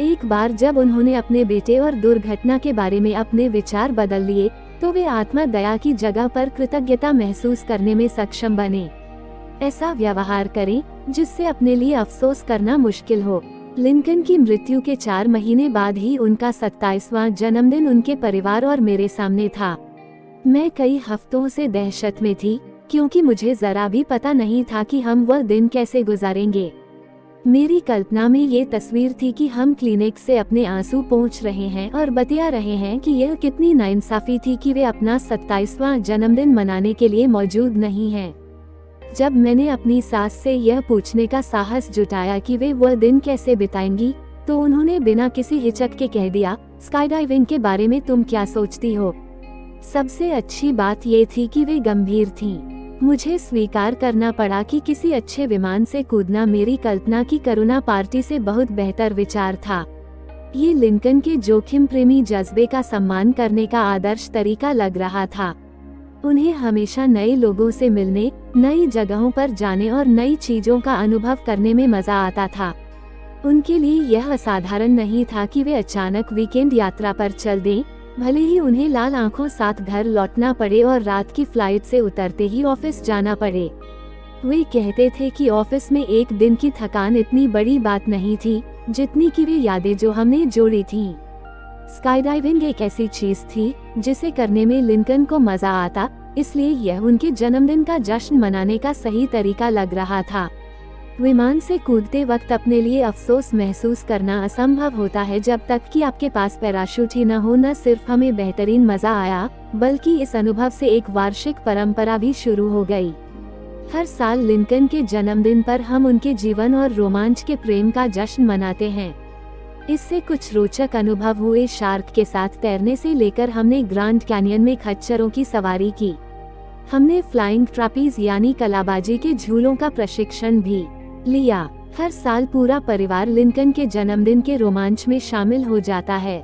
एक बार जब उन्होंने अपने बेटे और दुर्घटना के बारे में अपने विचार बदल लिए, तो वे आत्मदया की जगह पर कृतज्ञता महसूस करने में सक्षम बने। ऐसा व्यवहार करें जिससे अपने लिए अफसोस करना मुश्किल हो। लिंकन की मृत्यु के 4 महीने बाद ही उनका 27वां जन्मदिन उनके परिवार और मेरे सामने था। मैं कई हफ्तों से दहशत में थी, क्योंकि मुझे जरा भी पता नहीं था कि हम वह दिन कैसे गुजारेंगे। मेरी कल्पना में ये तस्वीर थी कि हम क्लिनिक से अपने आंसू पोंछ रहे हैं और बतिया रहे हैं कि यह कितनी नाइंसाफी थी कि वे अपना 27वां जन्मदिन मनाने के लिए मौजूद नहीं हैं। जब मैंने अपनी सास से यह पूछने का साहस जुटाया कि वे वह दिन कैसे बिताएंगी, तो उन्होंने बिना किसी हिचक के कह दिया, स्काईडाइविंग के बारे में तुम क्या सोचती हो? सबसे अच्छी बात ये थी कि वे गंभीर थीं। मुझे स्वीकार करना पड़ा कि किसी अच्छे विमान से कूदना मेरी कल्पना की करुणा पार्टी से बहुत बेहतर विचार था। ये लिंकन के जोखिम प्रेमी जज्बे का सम्मान करने का आदर्श तरीका लग रहा था। उन्हें हमेशा नए लोगों से मिलने, नई जगहों पर जाने और नई चीजों का अनुभव करने में मजा आता था। उनके लिए यह असाधारण नहीं था कि वे अचानक वीकेंड यात्रा पर चल दें, भले ही उन्हें लाल आंखों साथ घर लौटना पड़े और रात की फ्लाइट से उतरते ही ऑफिस जाना पड़े। वे कहते थे कि ऑफिस में एक दिन की थकान इतनी बड़ी बात नहीं थी, जितनी कि वे यादें जो हमने जोड़ी थीं। स्काईडाइविंग एक ऐसी चीज थी जिसे करने में लिंकन को मजा आता, इसलिए यह उनके जन्मदिन का जश्न मनाने का सही तरीका लग रहा था। विमान से कूदते वक्त अपने लिए अफसोस महसूस करना असंभव होता है जब तक कि आपके पास पैराशूट ही न हो। न सिर्फ हमें बेहतरीन मजा आया, बल्कि इस अनुभव से एक वार्षिक परंपरा भी शुरू हो गई। हर साल लिंकन के जन्मदिन पर हम उनके जीवन और रोमांच के प्रेम का जश्न मनाते हैं। इससे कुछ रोचक अनुभव हुए। शार्क के साथ तैरने से लेकर हमने ग्रांड कैनियन में खच्चरों की सवारी की। हमने फ्लाइंग ट्रapeze यानी कलाबाजी के झूलों का प्रशिक्षण भी लिया। हर साल पूरा परिवार लिंकन के जन्मदिन के रोमांच में शामिल हो जाता है।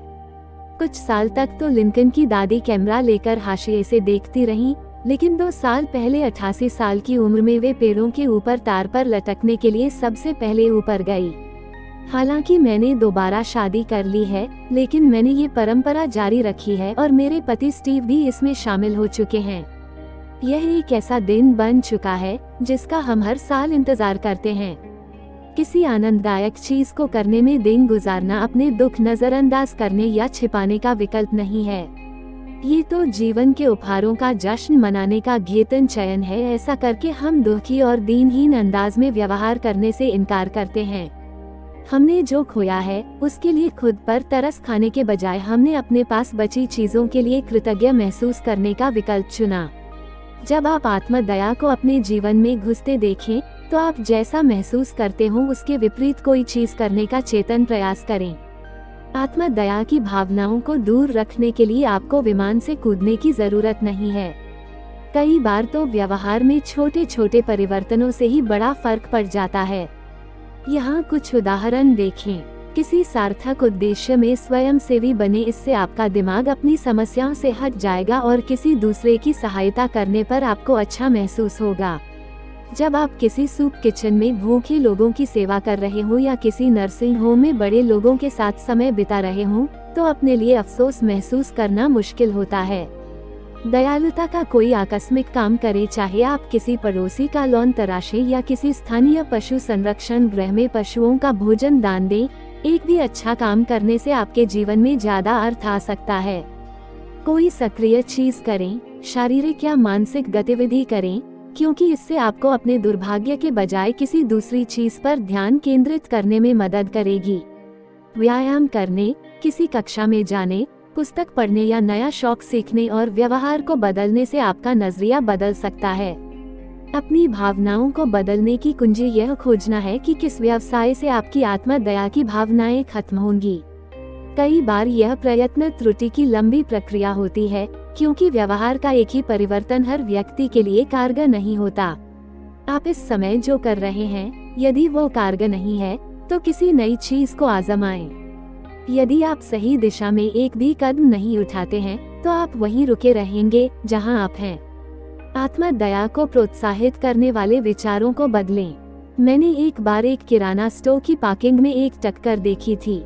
कुछ साल तक तो लिंकन की दादी कैमरा लेकर हाशिए से देखती रहीं, लेकिन 2 साल पहले 88 साल की उम्र में वे पेड़ों के ऊपर तार पर लटकने के लिए सबसे पहले ऊपर गई। हालांकि मैंने दोबारा शादी कर ली है, लेकिन मैंने ये परंपरा जारी रखी है और मेरे पति स्टीव भी इसमें शामिल हो चुके हैं। यह एक ऐसा दिन बन चुका है जिसका हम हर साल इंतजार करते हैं। किसी आनंददायक चीज को करने में दिन गुजारना अपने दुख नजरअंदाज करने या छिपाने का विकल्प नहीं है। ये तो जीवन के उपहारों का जश्न मनाने का घेतन चयन है। ऐसा करके हम दुखी और दीनहीन अंदाज में व्यवहार करने से इनकार करते हैं। हमने जो खोया है उसके लिए खुद पर तरस खाने के बजाय हमने अपने पास बची चीजों के लिए कृतज्ञ महसूस करने का विकल्प चुना। जब आप आत्मदया को अपने जीवन में घुसते देखें, तो आप जैसा महसूस करते हो उसके विपरीत कोई चीज करने का चेतन प्रयास करें। आत्मदया की भावनाओं को दूर रखने के लिए आपको विमान से कूदने की जरूरत नहीं है। कई बार तो व्यवहार में छोटे छोटे परिवर्तनों से ही बड़ा फर्क पड़ जाता है। यहाँ कुछ उदाहरण देखें। किसी सार्थक उद्देश्य में स्वयंसेवी बने, इससे आपका दिमाग अपनी समस्याओं से हट जाएगा और किसी दूसरे की सहायता करने पर आपको अच्छा महसूस होगा। जब आप किसी सूप किचन में भूखे लोगों की सेवा कर रहे हो या किसी नर्सिंग होम में बड़े लोगों के साथ समय बिता रहे हो, तो अपने लिए अफसोस महसूस करना मुश्किल होता है। दयालुता का कोई आकस्मिक काम करे, चाहे आप किसी पड़ोसी का लॉन तराशे या किसी स्थानीय पशु संरक्षण गृह में पशुओं का भोजन दान दें, एक भी अच्छा काम करने से आपके जीवन में ज्यादा अर्थ आ सकता है। कोई सक्रिय चीज करें, शारीरिक या मानसिक गतिविधि करें, क्योंकि इससे आपको अपने दुर्भाग्य के बजाय किसी दूसरी चीज पर ध्यान केंद्रित करने में मदद करेगी। व्यायाम करने, किसी कक्षा में जाने, पुस्तक पढ़ने या नया शौक सीखने और व्यवहार को बदलने से आपका नजरिया बदल सकता है। अपनी भावनाओं को बदलने की कुंजी यह खोजना है कि किस व्यवसाय से आपकी आत्मदया की भावनाएं खत्म होंगी। कई बार यह प्रयत्न त्रुटि की लंबी प्रक्रिया होती है, क्योंकि व्यवहार का एक ही परिवर्तन हर व्यक्ति के लिए कारगर नहीं होता। आप इस समय जो कर रहे हैं, यदि वो कारगर नहीं है, तो किसी नई चीज को आजमाएं। यदि आप सही दिशा में एक भी कदम नहीं उठाते हैं, तो आप वहीं रुके रहेंगे जहां आप हैं। आत्मदया को प्रोत्साहित करने वाले विचारों को बदलें। मैंने एक बार एक किराना स्टोर की पार्किंग में एक टक्कर देखी थी।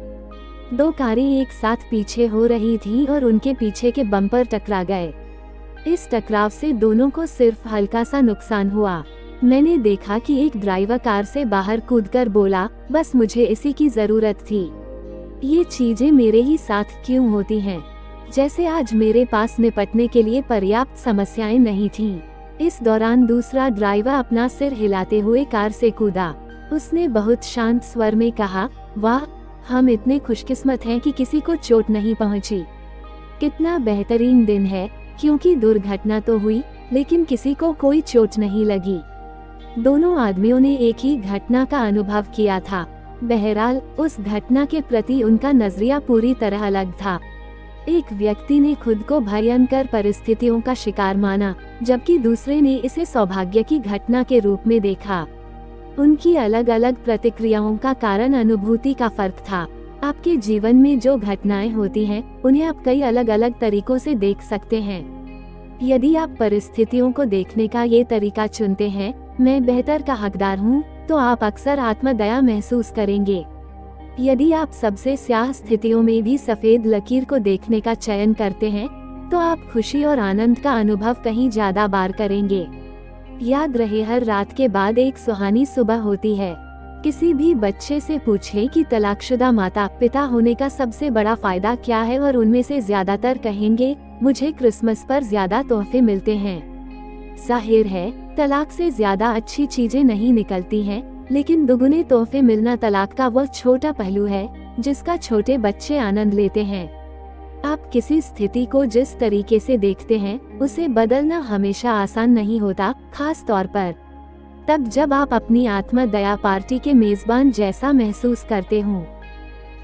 2 कारें एक साथ पीछे हो रही थीं और उनके पीछे के बम्पर टकरा गए। इस टकराव से दोनों को सिर्फ हल्का सा नुकसान हुआ। मैंने देखा कि एक ड्राइवर कार से बाहर कूदकर बोला, बस मुझे इसी की जरूरत थी। ये चीजें मेरे ही साथ क्यों होती हैं? जैसे आज मेरे पास निपटने के लिए पर्याप्त समस्याएं नहीं थीं। इस दौरान दूसरा ड्राइवर अपना सिर हिलाते हुए कार से कूदा। उसने बहुत शांत स्वर में कहा, वाह, हम इतने खुशकिस्मत हैं कि किसी को चोट नहीं पहुंची। कितना बेहतरीन दिन है, क्योंकि दुर्घटना तो हुई, लेकिन किसी को कोई चोट नहीं लगी। दोनों आदमियों ने एक ही घटना का अनुभव किया था। बहरहाल, उस घटना के प्रति उनका नजरिया पूरी तरह अलग था। एक व्यक्ति ने खुद को भयंकर परिस्थितियों का शिकार माना, जबकि दूसरे ने इसे सौभाग्य की घटना के रूप में देखा। उनकी अलग अलग प्रतिक्रियाओं का कारण अनुभूति का फर्क था। आपके जीवन में जो घटनाएं होती हैं, उन्हें आप कई अलग अलग तरीकों से देख सकते हैं। यदि आप परिस्थितियों को देखने का ये तरीका चुनते हैं, मैं बेहतर का हकदार हूँ, तो आप अक्सर आत्मदया महसूस करेंगे। यदि आप सबसे स्याह स्थितियों में भी सफेद लकीर को देखने का चयन करते हैं, तो आप खुशी और आनंद का अनुभव कहीं ज्यादा बार करेंगे। याद रहे, हर रात के बाद एक सुहानी सुबह होती है। किसी भी बच्चे से पूछें कि तलाकशुदा माता पिता होने का सबसे बड़ा फायदा क्या है, और उनमें से ज्यादातर कहेंगे, मुझे क्रिसमस पर ज्यादा तोहफे मिलते हैं। जाहिर है, तलाक से ज्यादा अच्छी चीजें नहीं निकलती हैं, लेकिन दुगुने तोहफे मिलना तलाक का वह छोटा पहलू है जिसका छोटे बच्चे आनंद लेते हैं। आप किसी स्थिति को जिस तरीके से देखते हैं, उसे बदलना हमेशा आसान नहीं होता, खास तौर पर तब जब आप अपनी आत्मदया पार्टी के मेजबान जैसा महसूस करते हों।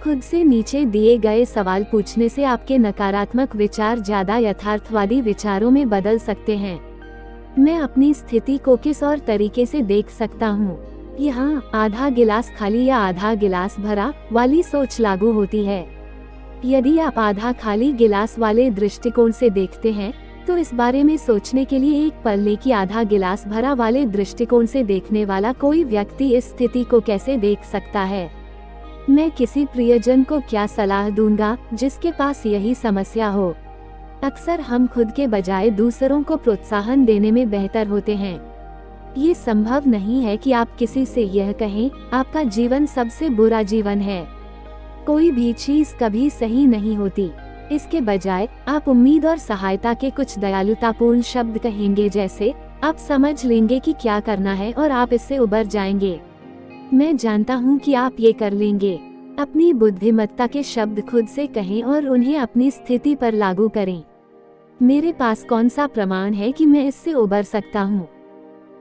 खुद से नीचे दिए गए सवाल पूछने से आपके नकारात्मक विचार ज्यादा यथार्थवादी विचारों में बदल सकते हैं। मैं अपनी स्थिति को किस और तरीके से देख सकता हूँ। यहाँ आधा गिलास खाली या आधा गिलास भरा वाली सोच लागू होती है। यदि आप आधा खाली गिलास वाले दृष्टिकोण से देखते हैं, तो इस बारे में सोचने के लिए एक पल लें कि आधा गिलास भरा वाले दृष्टिकोण से देखने वाला कोई व्यक्ति इस स्थिति को कैसे देख सकता है। मैं किसी प्रियजन को क्या सलाह दूंगा जिसके पास यही समस्या हो। अक्सर हम खुद के बजाय दूसरों को प्रोत्साहन देने में बेहतर होते हैं। ये संभव नहीं है कि आप किसी से यह कहें, आपका जीवन सबसे बुरा जीवन है। कोई भी चीज कभी सही नहीं होती। इसके बजाय आप उम्मीद और सहायता के कुछ दयालुतापूर्ण शब्द कहेंगे, जैसे आप समझ लेंगे कि क्या करना है और आप इससे उबर जाएंगे। मैं जानता हूँ कि आप ये कर लेंगे। अपनी बुद्धिमत्ता के शब्द खुद से कहें और उन्हें अपनी स्थिति पर लागू करें। मेरे पास कौन सा प्रमाण है कि मैं इससे उबर सकता हूँ।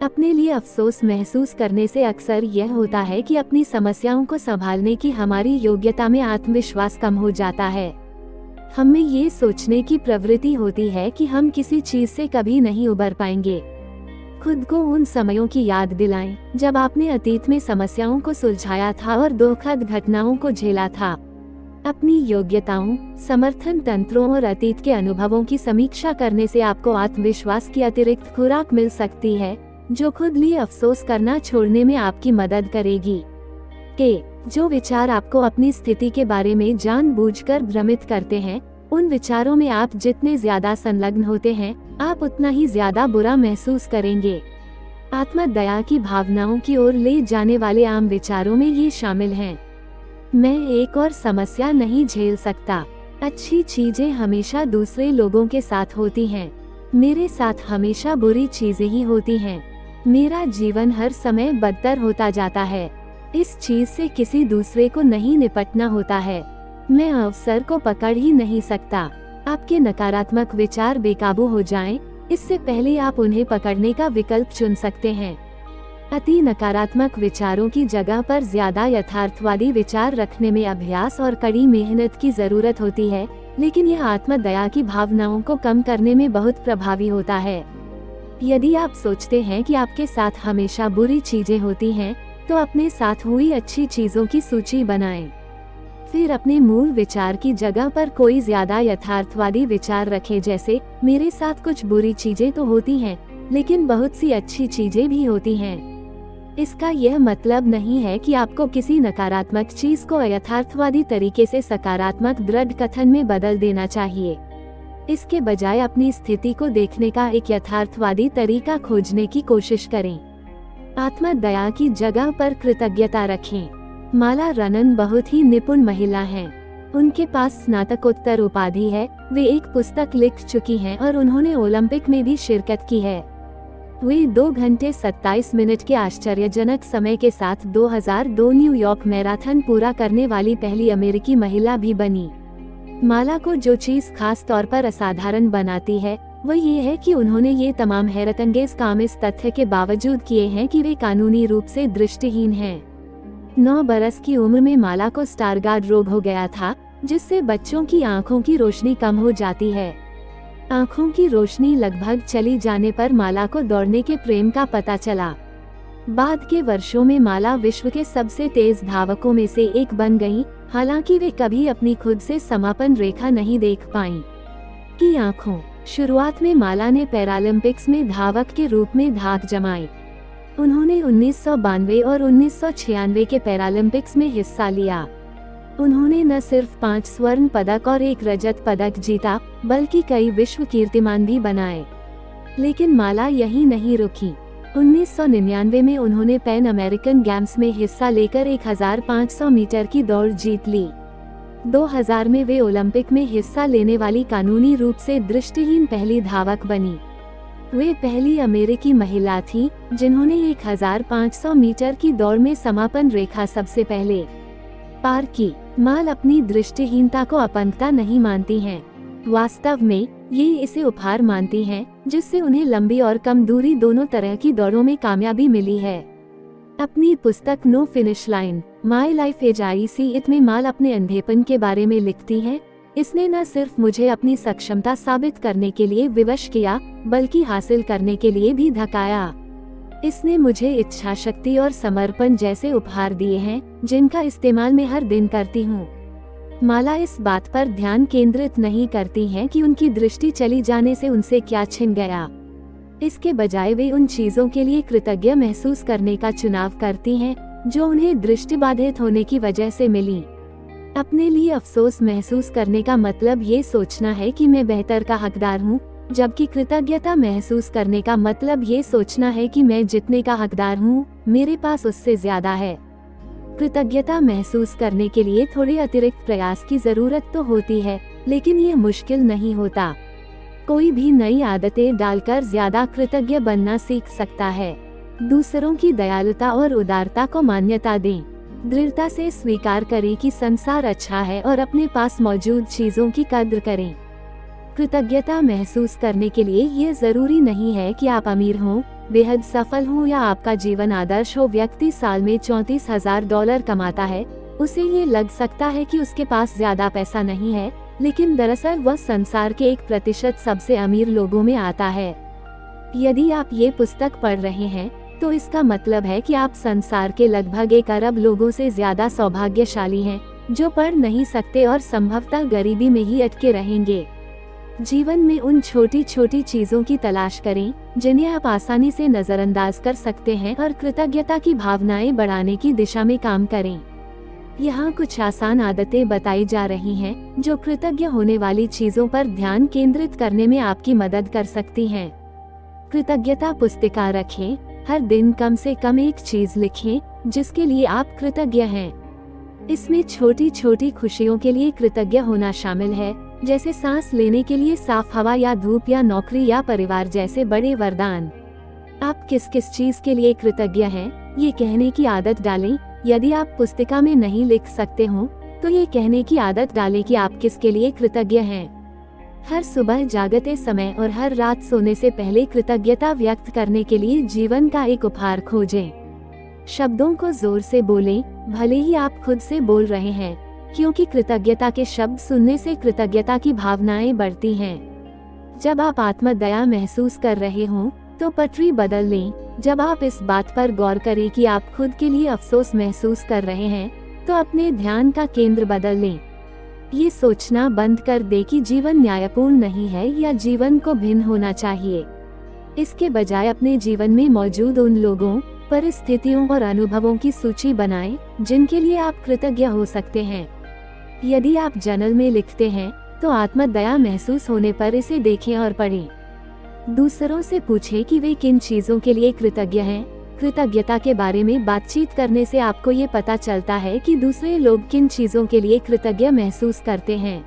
अपने लिए अफसोस महसूस करने से अक्सर यह होता है कि अपनी समस्याओं को संभालने की हमारी योग्यता में आत्मविश्वास कम हो जाता है। हमें ये सोचने की प्रवृत्ति होती है कि हम किसी चीज से कभी नहीं उबर पाएंगे। खुद को उन समयों की याद दिलाएं जब आपने अतीत में समस्याओं को सुलझाया था और दुखद घटनाओं को झेला था। अपनी योग्यताओं, समर्थन तंत्रों और अतीत के अनुभवों की समीक्षा करने से आपको आत्मविश्वास की अतिरिक्त खुराक मिल सकती है, जो खुद लिए अफसोस करना छोड़ने में आपकी मदद करेगी। जो विचार आपको अपनी स्थिति के बारे में जानबूझकर भ्रमित करते हैं, उन विचारों में आप जितने ज्यादा संलग्न होते हैं, आप उतना ही ज्यादा बुरा महसूस करेंगे। आत्मदया की भावनाओं की ओर ले जाने वाले आम विचारों में ये शामिल हैं। मैं एक और समस्या नहीं झेल सकता। अच्छी चीजें हमेशा दूसरे लोगों के साथ होती हैं। मेरे साथ हमेशा बुरी चीजें ही होती हैं। मेरा जीवन हर समय बदतर होता जाता है। इस चीज से किसी दूसरे को नहीं निपटना होता है। मैं अवसर को पकड़ ही नहीं सकता। आपके नकारात्मक विचार बेकाबू हो जाएं, इससे पहले आप उन्हें पकड़ने का विकल्प चुन सकते हैं। अति नकारात्मक विचारों की जगह पर ज्यादा यथार्थवादी विचार रखने में अभ्यास और कड़ी मेहनत की जरूरत होती है, लेकिन यह आत्मदया की भावनाओं को कम करने में बहुत प्रभावी होता है। यदि आप सोचते हैं कि आपके साथ हमेशा बुरी चीजें होती हैं, तो अपने साथ हुई अच्छी चीजों की सूची बनाएं। फिर अपने मूल विचार की जगह पर कोई ज्यादा यथार्थवादी विचार रखें, जैसे मेरे साथ कुछ बुरी चीजें तो होती हैं, लेकिन बहुत सी अच्छी चीजें भी होती हैं। इसका यह मतलब नहीं है कि आपको किसी नकारात्मक चीज को यथार्थवादी तरीके से सकारात्मक दृढ़ कथन में बदल देना चाहिए। इसके बजाय अपनी स्थिति को देखने का एक यथार्थवादी तरीका खोजने की कोशिश करें। आत्मदया की जगह पर कृतज्ञता रखें। माला रनन बहुत ही निपुण महिला हैं। उनके पास स्नातकोत्तर उपाधि है। वे एक पुस्तक लिख चुकी हैं और उन्होंने ओलंपिक में भी शिरकत की है। वे 2 घंटे 27 मिनट के आश्चर्यजनक समय के साथ 2002 न्यूयॉर्क मैराथन पूरा करने वाली पहली अमेरिकी महिला भी बनी। माला को जो चीज खास तौर पर असाधारण बनाती है, वह ये है कि उन्होंने ये तमाम हैरतअंगेज काम इस तथ्य के बावजूद किए हैं कि वे कानूनी रूप से दृष्टिहीन हैं। 9 बरस की उम्र में माला को स्टारगार्ड रोग हो गया था, जिससे बच्चों की आंखों की रोशनी कम हो जाती है। आंखों की रोशनी लगभग चली जाने पर माला को दौड़ने के प्रेम का पता चला। बाद के वर्षों में माला विश्व के सबसे तेज धावकों में से एक बन गईं, हालांकि वे कभी अपनी खुद से समापन रेखा नहीं देख पाईं। की आंखों। शुरुआत में माला ने पैरालंपिक्स में धावक के रूप में धाक जमाई। उन्होंने 1992 और 1996 के पैरालंपिक्स में हिस्सा लिया। उन्होंने न सिर्फ 5 स्वर्ण पदक और 1 रजत पदक जीता, बल्कि कई विश्व कीर्तिमान भी बनाए। लेकिन माला यहीं नहीं रुकी। 1999 में उन्होंने पैन अमेरिकन गेम्स में हिस्सा लेकर 1500 मीटर की दौड़ जीत ली। 2000 में वे ओलंपिक में हिस्सा लेने वाली कानूनी रूप से दृष्टिहीन पहली धावक बनी। वे पहली अमेरिकी महिला थी जिन्होंने 1500 मीटर की दौड़ में समापन रेखा सबसे पहले पार की। माल अपनी दृष्टिहीनता को अपंगता नहीं मानती हैं। वास्तव में ये इसे उपहार मानती हैं, जिससे उन्हें लंबी और कम दूरी दोनों तरह की दौड़ों में कामयाबी मिली है। अपनी पुस्तक no finish line, my life as I see it में माल अपने अंधेपन के बारे में लिखती हैं। इसने न सिर्फ मुझे अपनी सक्षमता साबित करने के लिए विवश किया, बल्कि हासिल करने के लिए भी धकाया। इसने मुझे इच्छा शक्ति और समर्पण जैसे उपहार दिए हैं, जिनका इस्तेमाल मैं हर दिन करती हूँ। माला इस बात पर ध्यान केंद्रित नहीं करती हैं कि उनकी दृष्टि चली जाने से उनसे क्या छिन गया। इसके बजाय वे उन चीजों के लिए कृतज्ञ महसूस करने का चुनाव करती हैं, जो उन्हें दृष्टिबाधित होने की वजह से मिली। अपने लिए अफसोस महसूस करने का मतलब ये सोचना है कि मैं बेहतर का हकदार हूँ, जबकि कृतज्ञता महसूस करने का मतलब ये सोचना है कि मैं जितने का हकदार हूँ, मेरे पास उससे ज्यादा है। कृतज्ञता महसूस करने के लिए थोड़े अतिरिक्त प्रयास की जरूरत तो होती है, लेकिन ये मुश्किल नहीं होता। कोई भी नई आदतें डालकर ज्यादा कृतज्ञ बनना सीख सकता है। दूसरों की दयालुता और उदारता को मान्यता दें। दृढ़ता से स्वीकार करें कि संसार अच्छा है और अपने पास मौजूद चीजों की कद्र करें। कृतज्ञता महसूस करने के लिए ये जरूरी नहीं है कि आप अमीर हों, बेहद सफल हों या आपका जीवन आदर्श हो। व्यक्ति साल में $34,000 कमाता है, उसे ये लग सकता है कि उसके पास ज्यादा पैसा नहीं है, लेकिन दरअसल वह संसार के 1% सबसे अमीर लोगों में आता है। यदि आप ये पुस्तक पढ़ रहे हैं, तो इसका मतलब है कि आप संसार के लगभग 1 अरब लोगों से ज्यादा सौभाग्यशाली हैं, जो पढ़ नहीं सकते और संभवतः गरीबी में ही अटके रहेंगे। जीवन में उन छोटी छोटी चीजों की तलाश करें, जिन्हें आप आसानी से नजरअंदाज कर सकते हैं, और कृतज्ञता की भावनाएं बढ़ाने की दिशा में काम करें। यहाँ कुछ आसान आदतें बताई जा रही हैं, जो कृतज्ञ होने वाली चीजों पर ध्यान केंद्रित करने में आपकी मदद कर सकती हैं। कृतज्ञता पुस्तिका रखें। हर दिन कम से कम एक चीज लिखें, जिसके लिए आप कृतज्ञ हैं। इसमें छोटी छोटी खुशियों के लिए कृतज्ञ होना शामिल है, जैसे सांस लेने के लिए साफ हवा या धूप या नौकरी या परिवार जैसे बड़े वरदान। आप किस किस चीज के लिए कृतज्ञ हैं, ये कहने की आदत डालें। यदि आप पुस्तिका में नहीं लिख सकते हो, तो ये कहने की आदत डालें कि आप किसके लिए कृतज्ञ हैं। हर सुबह जागते समय और हर रात सोने से पहले कृतज्ञता व्यक्त करने के लिए जीवन का एक उपहार खोजें। शब्दों को जोर से बोलें, भले ही आप खुद से बोल रहे हैं, क्योंकि कृतज्ञता के शब्द सुनने से कृतज्ञता की भावनाएं बढ़ती हैं। जब आप आत्मदया महसूस कर रहे हों, तो पटरी बदल लें। जब आप इस बात पर गौर करें कि आप खुद के लिए अफसोस महसूस कर रहे हैं, तो अपने ध्यान का केंद्र बदल लें। ये सोचना बंद कर दे कि जीवन न्यायपूर्ण नहीं है या जीवन को भिन्न होना चाहिए। इसके बजाय अपने जीवन में मौजूद उन लोगों, परिस्थितियों और अनुभवों की सूची बनाएं, जिनके लिए आप कृतज्ञ हो सकते हैं। यदि आप जर्नल में लिखते हैं, तो आत्मदया महसूस होने पर इसे देखें और पढ़ें। दूसरों से पूछें कि वे किन चीजों के लिए कृतज्ञ हैं। कृतज्ञता के बारे में बातचीत करने से आपको ये पता चलता है कि दूसरे लोग किन चीजों के लिए कृतज्ञ महसूस करते हैं।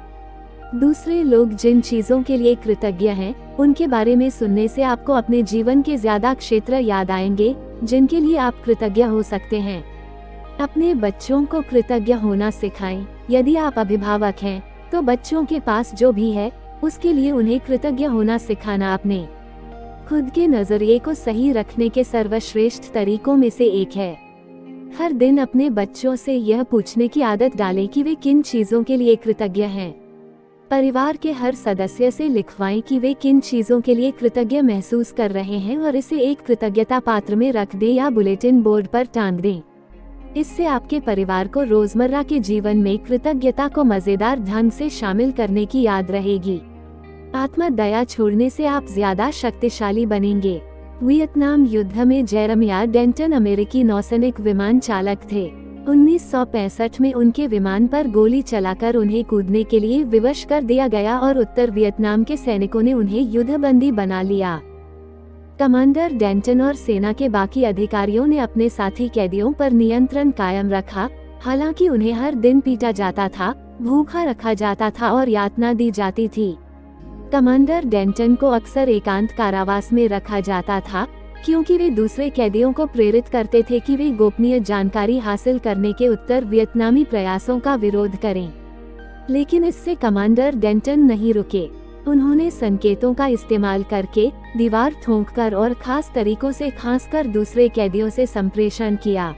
दूसरे लोग जिन चीजों के लिए कृतज्ञ हैं, उनके बारे में सुनने से आपको अपने जीवन के ज्यादा क्षेत्र याद आएंगे, जिनके लिए आप कृतज्ञ हो सकते हैं। अपने बच्चों को कृतज्ञ होना सिखाएं। यदि आप अभिभावक हैं, तो बच्चों के पास जो भी है, उसके लिए उन्हें कृतज्ञ होना सिखाना अपने खुद के नजरिए को सही रखने के सर्वश्रेष्ठ तरीकों में से एक है। हर दिन अपने बच्चों से यह पूछने की आदत डालें कि वे किन चीजों के लिए कृतज्ञ हैं। परिवार के हर सदस्य से लिखवाएं कि वे किन चीजों के लिए कृतज्ञ महसूस कर रहे हैं और इसे एक कृतज्ञता पात्र में रख दें या बुलेटिन बोर्ड पर टांग दें। इससे आपके परिवार को रोजमर्रा के जीवन में कृतज्ञता को मजेदार ढंग से शामिल करने की याद रहेगी। आत्मदया छोड़ने से आप ज्यादा शक्तिशाली बनेंगे। वियतनाम युद्ध में जेरेमिया डेंटन अमेरिकी नौसैनिक विमान चालक थे। 1965 में उनके विमान पर गोली चलाकर उन्हें कूदने के लिए विवश कर दिया गया और उत्तर वियतनाम के सैनिकों ने उन्हें युद्धबंदी बना लिया। कमांडर डेंटन और सेना के बाकी अधिकारियों ने अपने साथी कैदियों पर नियंत्रण कायम रखा, हालांकि उन्हें हर दिन पीटा जाता था, भूखा रखा जाता था और यातना दी जाती थी। कमांडर डेंटन को अक्सर एकांत कारावास में रखा जाता था, क्योंकि वे दूसरे कैदियों को प्रेरित करते थे कि वे गोपनीय जानकारी हासिल करने के उत्तर वियतनामी प्रयासों का विरोध करें। लेकिन इससे कमांडर डेंटन नहीं रुके। उन्होंने संकेतों का इस्तेमाल करके, दीवार ठोंककर और खास तरीकों से खांसकर दूसरे कैदियों से संप्रेषण किया।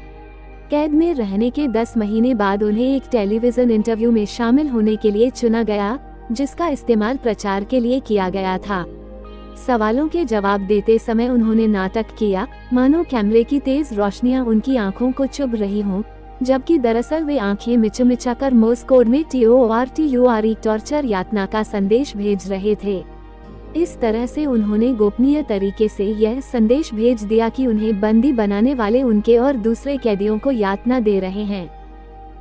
कैद में रहने के 10 महीने बाद उन्हें एक टेलीविजन इंटरव्यू में शामिल होने के लिए चुना गया, जिसका इस्तेमाल प्रचार के लिए किया गया था। सवालों के जवाब देते समय उन्होंने नाटक किया, मानो कैमरे की तेज रोशनियां उनकी आंखों को चुभ रही हों, जबकि दरअसल वे आंखें मिचमिचाकर मोर्स कोड में TORTURE टॉर्चर यातना का संदेश भेज रहे थे। इस तरह से उन्होंने गोपनीय तरीके से यह संदेश भेज दिया कि उन्हें बंदी बनाने वाले उनके और दूसरे कैदियों को यातना दे रहे हैं।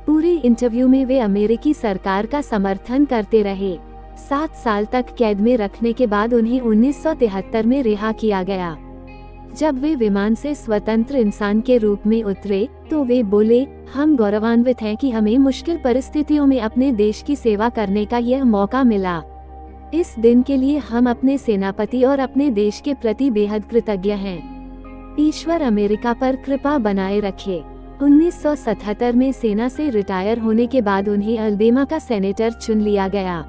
पूरे इंटरव्यू में वे अमेरिकी सरकार का समर्थन करते रहे। 7 साल तक कैद में रखने के बाद उन्हें 1973 में रिहा किया गया। जब वे विमान से स्वतंत्र इंसान के रूप में उतरे तो वे बोले, हम गौरवान्वित हैं कि हमें मुश्किल परिस्थितियों में अपने देश की सेवा करने का यह मौका मिला। इस दिन के लिए हम अपने सेनापति और अपने देश के प्रति बेहद कृतज्ञ हैं। ईश्वर अमेरिका पर कृपा बनाए रखे। 1977 में सेना से रिटायर होने के बाद उन्हें अल्बेमा का सेनेटर चुन लिया गया।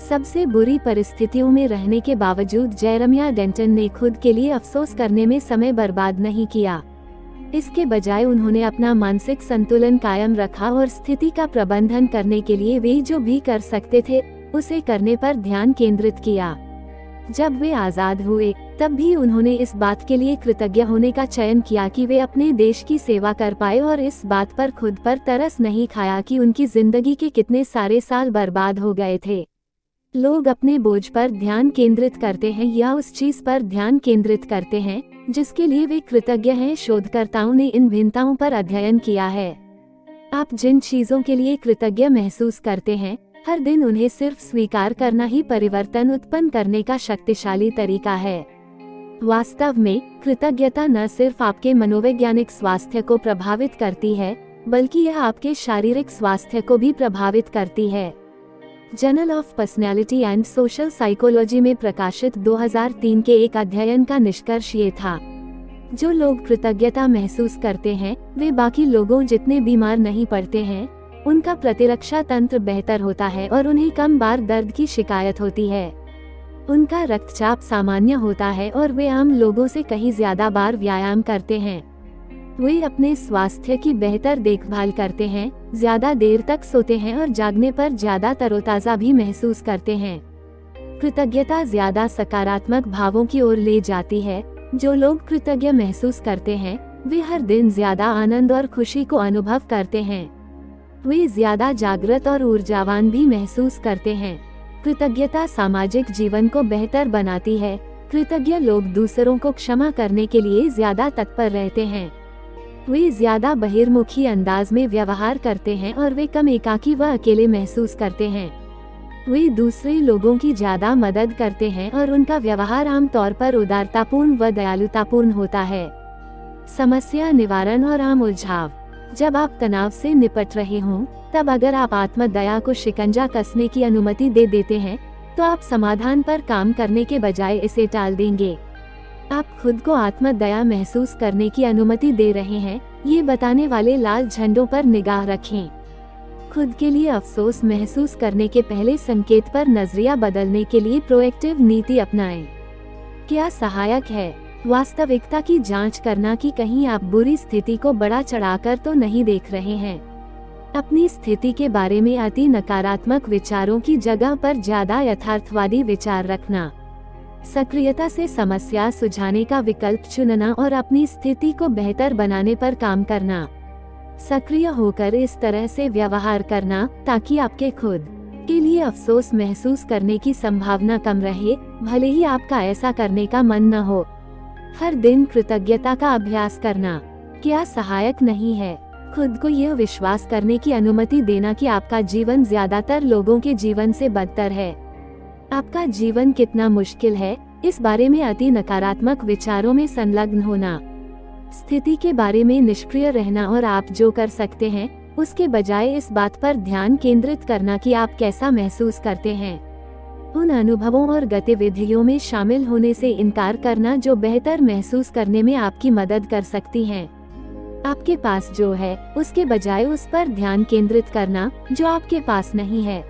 सबसे बुरी परिस्थितियों में रहने के बावजूद जेरेमिया डेंटन ने खुद के लिए अफसोस करने में समय बर्बाद नहीं किया। इसके बजाय उन्होंने अपना मानसिक संतुलन कायम रखा और स्थिति का प्रबंधन करने के लिए वे जो भी कर सकते थे उसे करने पर ध्यान केंद्रित किया। जब वे आजाद हुए तब भी उन्होंने इस बात के लिए कृतज्ञ होने का चयन किया कि वे अपने देश की सेवा कर पाए और इस बात पर खुद पर तरस नहीं खाया कि उनकी जिंदगी के कितने सारे साल बर्बाद हो गए थे। लोग अपने बोझ पर ध्यान केंद्रित करते हैं या उस चीज पर ध्यान केंद्रित करते हैं जिसके लिए वे कृतज्ञ हैं। शोधकर्ताओं ने इन भिन्नताओं पर अध्ययन किया है। आप जिन चीजों के लिए कृतज्ञ महसूस करते हैं, हर दिन उन्हें सिर्फ स्वीकार करना ही परिवर्तन उत्पन्न करने का शक्तिशाली तरीका है। वास्तव में कृतज्ञता न सिर्फ आपके मनोवैज्ञानिक स्वास्थ्य को प्रभावित करती है, बल्कि यह आपके शारीरिक स्वास्थ्य को भी प्रभावित करती है। Journal of personality and social psychology में प्रकाशित 2003 के एक अध्ययन का निष्कर्ष ये था, जो लोग कृतज्ञता महसूस करते हैं वे बाकी लोगों जितने बीमार नहीं पड़ते हैं, उनका प्रतिरक्षा तंत्र बेहतर होता है और उन्हें कम बार दर्द की शिकायत होती है। उनका रक्तचाप सामान्य होता है और वे आम लोगों से कहीं ज्यादा बार व्यायाम करते हैं। वे अपने स्वास्थ्य की बेहतर देखभाल करते हैं, ज्यादा देर तक सोते हैं और जागने पर ज्यादा तरोताजा भी महसूस करते हैं। कृतज्ञता ज्यादा सकारात्मक भावों की ओर ले जाती है। जो लोग कृतज्ञ महसूस करते हैं वे हर दिन ज्यादा आनंद और खुशी को अनुभव करते हैं। वे ज्यादा जागृत और ऊर्जावान भी महसूस करते हैं। कृतज्ञता सामाजिक जीवन को बेहतर बनाती है। कृतज्ञ लोग दूसरों को क्षमा करने के लिए ज्यादा तत्पर रहते हैं। वे ज्यादा बहिर्मुखी अंदाज में व्यवहार करते हैं और वे कम एकाकी व अकेले महसूस करते हैं। वे दूसरे लोगों की ज्यादा मदद करते हैं और उनका व्यवहार आमतौर पर उदारतापूर्ण व दयालुतापूर्ण होता है। समस्या निवारण और आम उलझाव। जब आप तनाव से निपट रहे हों, तब अगर आप आत्मदया को शिकंजा कसने की अनुमति दे देते हैं, तो आप समाधान पर काम करने के बजाय इसे टाल देंगे। आप खुद को आत्मदया महसूस करने की अनुमति दे रहे हैं, ये बताने वाले लाल झंडों पर निगाह रखें। खुद के लिए अफसोस महसूस करने के पहले संकेत पर नजरिया बदलने के लिए प्रोएक्टिव नीति अपनाएं। क्या सहायक है? वास्तविकता की जांच करना कि कहीं आप बुरी स्थिति को बड़ा चढ़ाकर तो नहीं देख रहे हैं। अपनी स्थिति के बारे में अति नकारात्मक विचारों की जगह पर ज्यादा यथार्थवादी विचार रखना। सक्रियता से समस्या सुलझाने का विकल्प चुनना और अपनी स्थिति को बेहतर बनाने पर काम करना। सक्रिय होकर इस तरह से व्यवहार करना ताकि आपके खुद के लिए अफसोस महसूस करने की संभावना कम रहे, भले ही आपका ऐसा करने का मन न हो। हर दिन कृतज्ञता का अभ्यास करना क्या सहायक नहीं है? खुद को यह विश्वास करने की अनुमति देना कि आपका जीवन ज्यादातर लोगों के जीवन से बदतर है। आपका जीवन कितना मुश्किल है, इस बारे में अति नकारात्मक विचारों में संलग्न होना। स्थिति के बारे में निष्क्रिय रहना और आप जो कर सकते हैं उसके बजाय इस बात पर ध्यान केंद्रित करना कि आप कैसा महसूस करते हैं। उन अनुभवों और गतिविधियों में शामिल होने से इनकार करना जो बेहतर महसूस करने में आपकी मदद कर सकती हैं। आपके पास जो है उसके बजाय उस पर ध्यान केंद्रित करना जो आपके पास नहीं है।